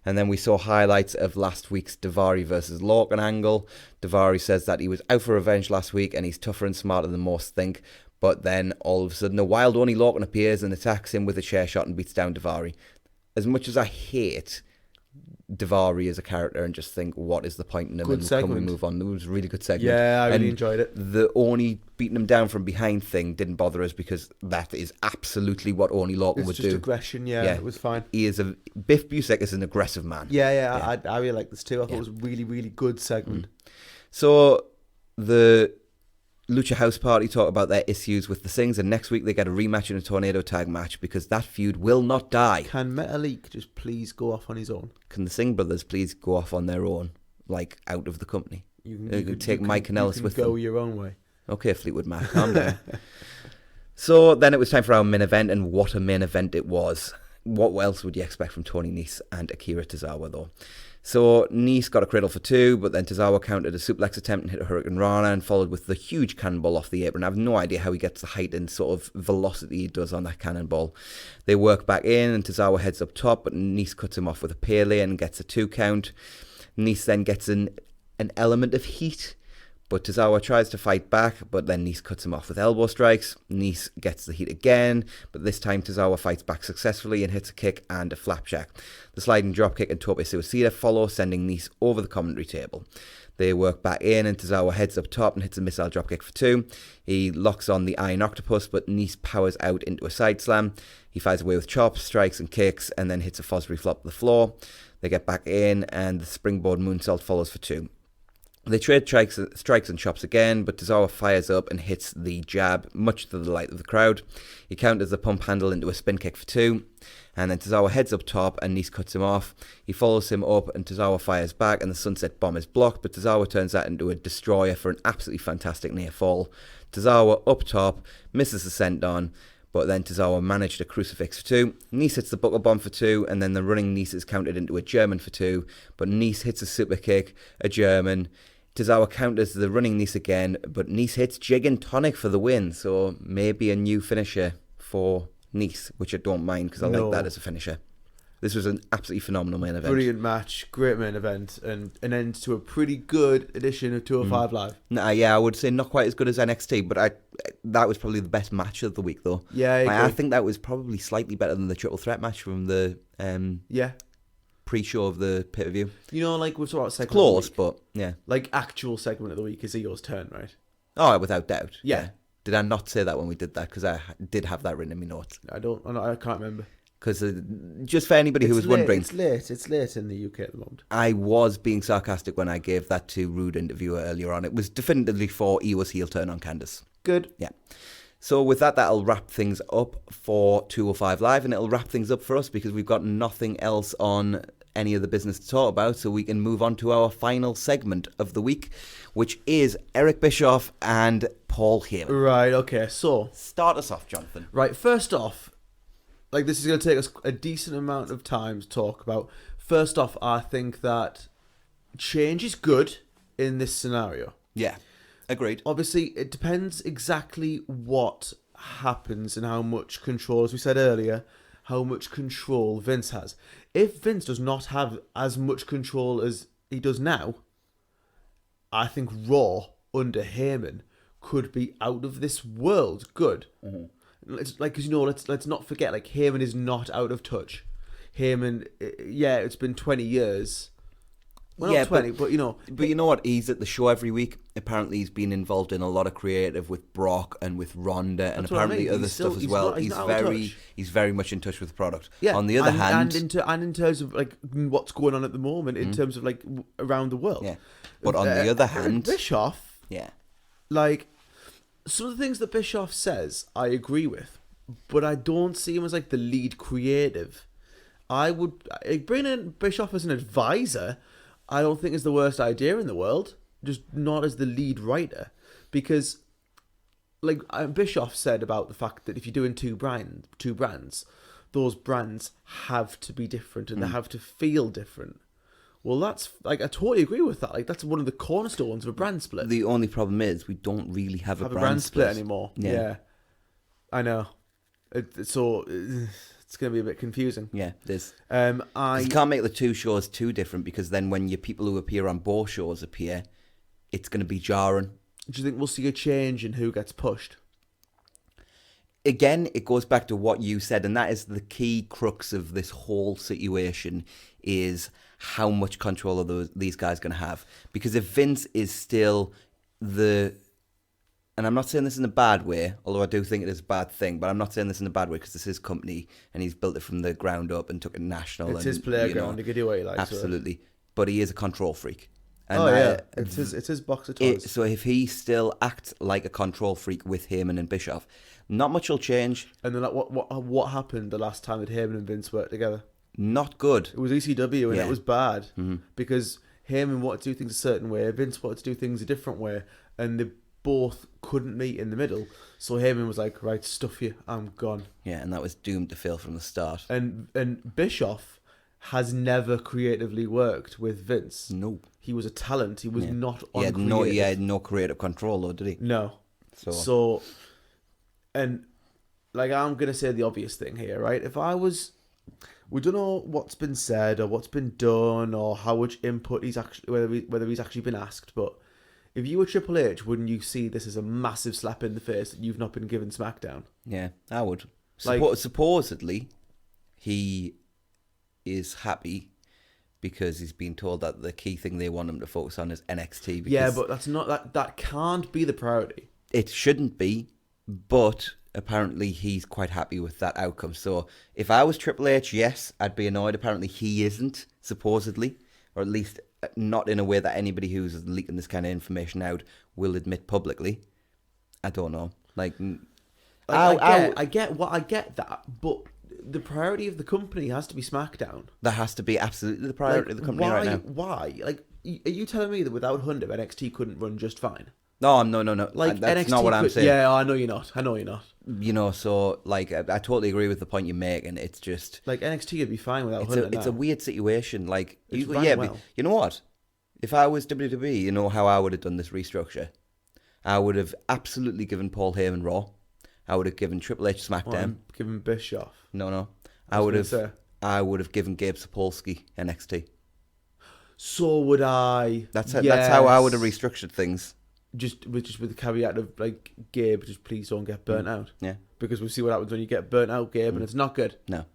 B: And then we saw highlights of last week's Daivari versus Lorcan angle. Daivari says that he was out for revenge last week and he's tougher and smarter than most think. But then all of a sudden a wild Oni Lorcan appears and attacks him with a chair shot and beats down Daivari. As much as I hate Daivari as a character and just think, what is the point in him?
A: Good
B: and
A: segment.
B: Can we move on? It was a really good segment.
A: Yeah, I really enjoyed it.
B: The Oni beating him down from behind thing didn't bother us because that is absolutely what Oni Lorcan would do.
A: It's just aggression, it was fine.
B: Biff Busick is an aggressive man.
A: Yeah. I really like this too. I thought it was a really, really good segment.
B: So the Lucha House Party talk about their issues with the Sings, and next week they get a rematch in a tornado tag match because that feud will not die.
A: Can Metalik just please go off on his own?
B: Can the Singh brothers please go off on their own, like out of the company? You can take Mike Kanellis with them.
A: Go your own way.
B: Okay, Fleetwood Mac, calm down. So then it was time for our main event, and what a main event it was. What else would you expect from Tony Nese and Akira Tozawa, though? So Nese got a cradle for two, but then Tozawa countered a suplex attempt and hit a Hurricane Rana and followed with the huge cannonball off the apron. I have no idea how he gets the height and sort of velocity he does on that cannonball. They work back in and Tozawa heads up top, but Nese cuts him off with a Pele and gets a 2 count. Nese then gets an element of heat, but Tozawa tries to fight back, but then Nese cuts him off with elbow strikes. Nese gets the heat again, but this time Tozawa fights back successfully and hits a kick and a flapjack. The sliding dropkick and tope suicida follow, sending Nese over the commentary table. They work back in and Tozawa heads up top and hits a missile dropkick for two. He locks on the Iron Octopus, but Nese powers out into a side slam. He fires away with chops, strikes and kicks, and then hits a Fosbury flop to the floor. They get back in and the springboard moonsault follows for two. They trade strikes and chops again, but Tozawa fires up and hits the jab, much to the delight of the crowd. He counters the pump handle into a spin kick for two, and then Tozawa heads up top and Nese cuts him off. He follows him up and Tozawa fires back and the sunset bomb is blocked, but Tozawa turns that into a destroyer for an absolutely fantastic near fall. Tozawa up top, misses the senton, But then Tozawa managed a crucifix for 2. Nice hits the buckle bomb for 2, and then the running Nice is countered into a German for 2. But Nice hits a super kick, a German. Tozawa counters the running Nice again, but Nice hits Jig and Tonic for the win. So maybe a new finisher for Nice, which I don't mind because I like that as a finisher. This was an absolutely phenomenal main event.
A: Brilliant match, great main event, and an end to a pretty good edition of 205 Live.
B: Yeah, I would say not quite as good as NXT, but that was probably the best match of the week, though.
A: Yeah,
B: I think that was probably slightly better than the triple threat match from the pre-show of the pay-per-view.
A: You know, like we've talked about segment
B: close,
A: of the week.
B: But yeah.
A: Like actual segment of the week is Ego's turn, right?
B: Oh, without doubt.
A: Yeah.
B: Did I not say that when we did that? Because I did have that written in my notes.
A: I can't remember.
B: Because just for anybody who was wondering...
A: It's late in the UK at the moment.
B: I was being sarcastic when I gave that to Rude interviewer earlier on. It was definitively for Ewa's heel turn on Candice.
A: Good.
B: Yeah. So with that, that'll wrap things up for 205 Live, and it'll wrap things up for us because we've got nothing else on any of the business to talk about, so we can move on to our final segment of the week, which is Eric Bischoff and Paul Heyman.
A: Right, okay, so...
B: Start us off, Jonathan.
A: Right, first off, like this is going to take us a decent amount of time to talk about. First off, I think that change is good in this scenario.
B: Yeah, agreed.
A: Obviously, it depends exactly what happens and how much control, as we said earlier, how much control Vince has. If Vince does not have as much control as he does now, I think Raw under Heyman could be out of this world good. Mm-hmm. Let's not forget, like, Heyman is not out of touch. Heyman, yeah, it's been 20 years. Well, not 20, but you know.
B: But you know what? He's at the show every week. Apparently, he's been involved in a lot of creative with Brock and with Ronda, and apparently other stuff as well. He's very much in touch with the product.
A: Yeah.
B: On the other hand,
A: and in terms of like what's going on at the moment, in terms of like around the world.
B: Yeah. But on the other hand,
A: Bischoff.
B: Yeah.
A: Like, some of the things that Bischoff says, I agree with, but I don't see him as like the lead creative. I would bring in Bischoff as an advisor. I don't think is the worst idea in the world, just not as the lead writer, because, like Bischoff said about the fact that if you're doing two brands, those brands have to be different and they have to feel different. Well, that's like I totally agree with that. Like that's one of the cornerstones of a brand split.
B: The only problem is we don't really have a brand
A: split anymore.
B: Yeah.
A: I know. So it's going to be a bit confusing.
B: Yeah, it is. You can't make the two shows too different because then when your people who appear on both shows appear, it's going to be jarring.
A: Do you think we'll see a change in who gets pushed?
B: Again, it goes back to what you said, and that is the key crux of this whole situation is how much control are these guys going to have. Because if Vince is still and I'm not saying this in a bad way, although I do think it is a bad thing, but I'm not saying this in a bad way because this is his company and he's built it from the ground up and took it national.
A: It's his playground. He can do what he likes.
B: Absolutely. But he is a control freak.
A: And it's his box of toys.
B: So if he still acts like a control freak with Heyman and Bischoff, not much will change.
A: And then like, what happened the last time that Heyman and Vince worked together?
B: Not good.
A: It was ECW and it was bad because Heyman wanted to do things a certain way, Vince wanted to do things a different way, and they both couldn't meet in the middle. So Heyman was like, right, stuff you, I'm gone.
B: Yeah, and that was doomed to fail from the start.
A: And Bischoff has never creatively worked with Vince.
B: No.
A: He was a talent. He was not on
B: he had no creative control, though, did he?
A: No. So, and like I'm going to say the obvious thing here, right? We don't know what's been said or what's been done or how much input he's actually, whether he's actually been asked, but if you were Triple H, wouldn't you see this as a massive slap in the face that you've not been given SmackDown?
B: Yeah, I would. Supposedly, he is happy because he's been told that the key thing they want him to focus on is NXT.
A: Yeah, but that's not that can't be the priority.
B: It shouldn't be, but apparently he's quite happy with that outcome. So if I was Triple H, yes, I'd be annoyed. Apparently he isn't, supposedly, or at least not in a way that anybody who's leaking this kind of information out will admit publicly. I don't know.
A: I get that, but the priority of the company has to be SmackDown.
B: That has to be absolutely the priority of the company right now.
A: Why? Like, are you telling me that without Hunter, NXT couldn't run just fine?
B: No.
A: Like
B: That's
A: NXT
B: not what I'm saying.
A: Yeah, I know you're not. I know you're not.
B: You know, so like I totally agree with the point you're making. It's just
A: Like NXT would be fine without Hunter
B: it's a weird situation. Like
A: It's
B: you,
A: ran
B: yeah,
A: well.
B: but you know what? If I was WWE, you know how I would have done this restructure. I would have absolutely given Paul Heyman Raw. I would have given Triple H SmackDown.
A: Give him Bischoff.
B: No.
A: I would have.
B: I would have given Gabe Sapolsky NXT.
A: So would I.
B: That's how I would have restructured things.
A: Just with the caveat of like Gabe, just please don't get burnt out.
B: Yeah.
A: Because we'll see what happens when you get burnt out, Gabe, and it's not good.
B: No.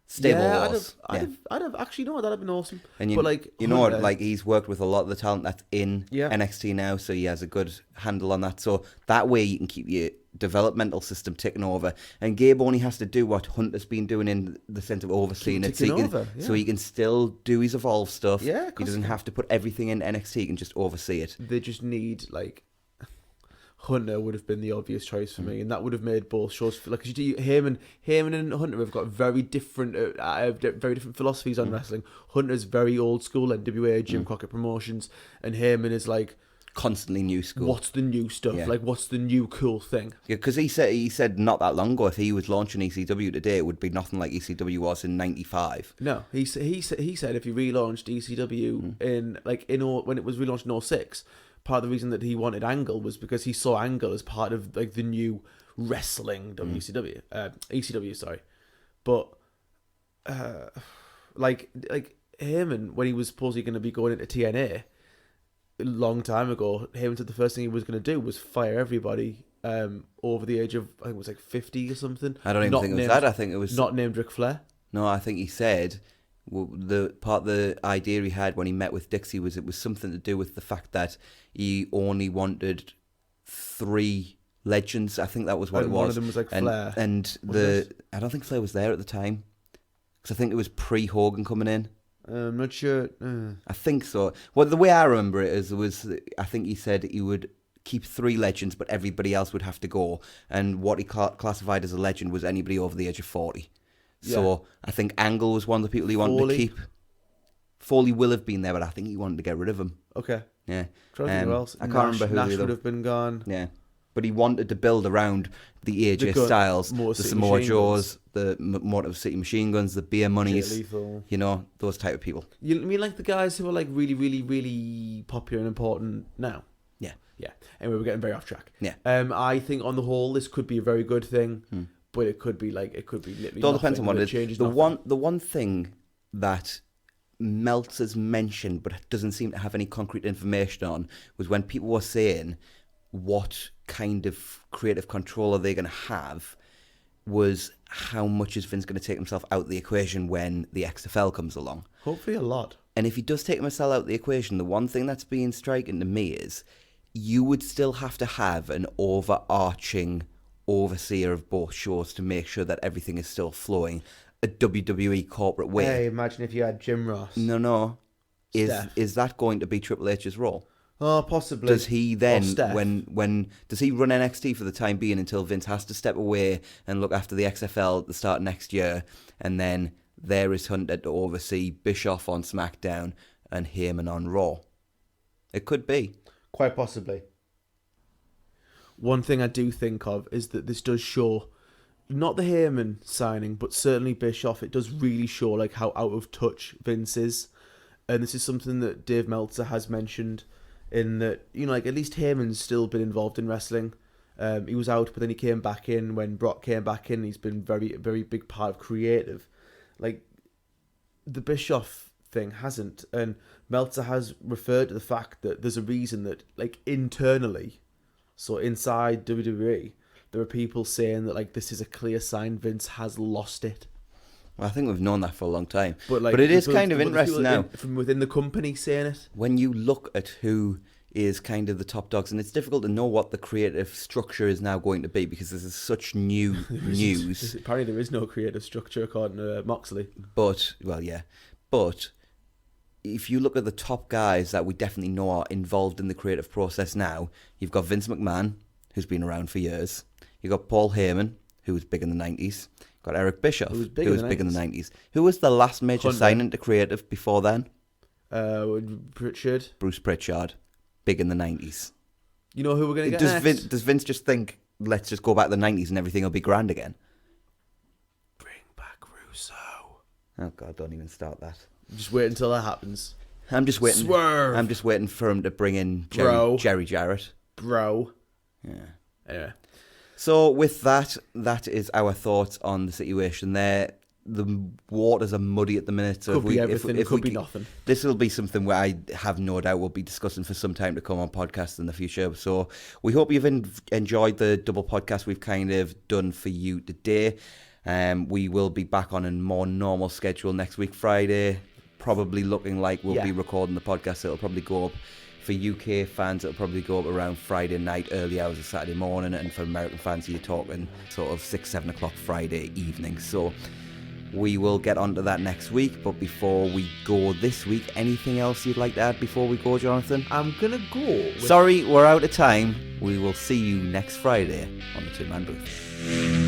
B: Stable
A: Wars.
B: Yeah.
A: I'd have actually that'd have been awesome.
B: And
A: but like
B: you know what, like he's worked with a lot of the talent that's in
A: Yeah.
B: NXT now, so he has a good handle on that. So that way you can keep your developmental system ticking over. And Gabe only has to do what Hunter's been doing in the sense of overseeing it, so he can still do his Evolve stuff.
A: Yeah,
B: he doesn't have to put everything in NXT. He can just oversee it.
A: They just need like Hunter would have been the obvious choice for me, and that would have made both shows like Heyman and Hunter have got very different philosophies on wrestling. Hunter's very old school NWA Jim Crockett Promotions, and Heyman is like
B: constantly new school.
A: What's the new stuff?
B: Yeah.
A: Like what's the new cool thing?
B: Yeah, because he said not that long ago if he was launching ECW today, it would be nothing like ECW was in '95.
A: No, he said if he relaunched ECW when it was relaunched in 06, part of the reason that he wanted Angle was because he saw Angle as part of like the new wrestling ECW, sorry. But like Heyman, when he was supposedly going to be going into TNA a long time ago, Heyman said the first thing he was going to do was fire everybody over the age of, I think it was like 50 or something.
B: I don't even think it was that. I think it was
A: not named Ric Flair.
B: No, I think he said the idea he had when he met with Dixie was it was something to do with the fact that he only wanted 3 legends. I think that was what it was.
A: One of them was like Flair.
B: And I don't think Flair was there at the time because I think it was pre-Hogan coming in.
A: I'm not sure.
B: I think so. Well, the way I remember it I think he said he would keep 3 legends, but everybody else would have to go. And what he classified as a legend was anybody over the age of 40. So I think Angle was one of the people he wanted to keep. Foley will have been there, but I think he wanted to get rid of him.
A: Okay.
B: Yeah.
A: Who else?
B: I can't remember who
A: Nash would have been gone.
B: Yeah. But he wanted to build around the AJ Styles, the Samoa Joes, the Motor City Machine Guns, the Beer Monies, you know, those type of people.
A: You mean like the guys who are like really, really, really popular and important now?
B: Yeah.
A: Yeah. Anyway, we're getting very off track.
B: Yeah.
A: I think on the whole, this could be a very good thing. But it could be literally.
B: It all depends on what it is. The
A: nothing.
B: one thing that Meltzer's mentioned, but doesn't seem to have any concrete information on, was when people were saying what kind of creative control are they going to have, was how much is Vince going to take himself out of the equation when the XFL comes along.
A: Hopefully a lot.
B: And if he does take himself out of the equation, the one thing that's being striking to me is you would still have to have an overarching overseer of both shows to make sure that everything is still flowing a WWE corporate way.
A: Hey, imagine if you had Jim Ross.
B: No. Is that going to be Triple H's role?
A: Oh, possibly.
B: Does he then, when does he run NXT for the time being until Vince has to step away and look after the XFL at the start of next year, and then there is Hunter to oversee Bischoff on SmackDown and Heyman on Raw? It could be.
A: Quite possibly. One thing I do think of is that this does show, not the Heyman signing, but certainly Bischoff, it does really show like how out of touch Vince is. And this is something that Dave Meltzer has mentioned, in that, you know, like at least Heyman's still been involved in wrestling. He was out, but then he came back in when Brock came back in. He's been very, very big part of creative. Like, the Bischoff thing hasn't. And Meltzer has referred to the fact that there's a reason that, like, internally, so inside WWE, there are people saying that like this is a clear sign Vince has lost it.
B: Well, I think we've known that for a long time.
A: But
B: it is kind of interesting now.
A: From within the company saying it.
B: When you look at who is kind of the top dogs, and it's difficult to know what the creative structure is now going to be because this is such new news.
A: Apparently there is no creative structure according to Moxley.
B: But if you look at the top guys that we definitely know are involved in the creative process now, you've got Vince McMahon, who's been around for years. You've got Paul Heyman, who was big in the 90s. You've got Eric Bischoff, who was big in the 90s. Who was the last major signing to creative before then?
A: Bruce Pritchard,
B: big in the 90s.
A: You know who we're going to get next?
B: Does Vince just think, let's just go back to the 90s and everything will be grand again?
A: Bring back Russo.
B: Oh, God, don't even start that.
A: Just wait until that happens.
B: I'm just waiting.
A: Swerve.
B: I'm just waiting for him to bring in Jerry Jarrett.
A: Bro.
B: Yeah.
A: Anyway.
B: So with that is our thoughts on the situation there. The waters are muddy at the minute. So
A: Could be everything, could be nothing.
B: This will be something where I have no doubt we'll be discussing for some time to come on podcasts in the future. So we hope you've enjoyed the double podcast we've kind of done for you today. We will be back on a more normal schedule next week, Friday. Probably looking like we'll be recording the podcast. It'll probably go up for UK fans. It'll probably go up around Friday night, early hours of Saturday morning, and for American fans, you're talking sort of 6-7 o'clock Friday evening. So we will get onto that next week. But before we go this week, anything else you'd like to add before we go, Jonathan?
A: I'm gonna go.
B: Sorry, we're out of time. We will see you next Friday on the Two Man Booth.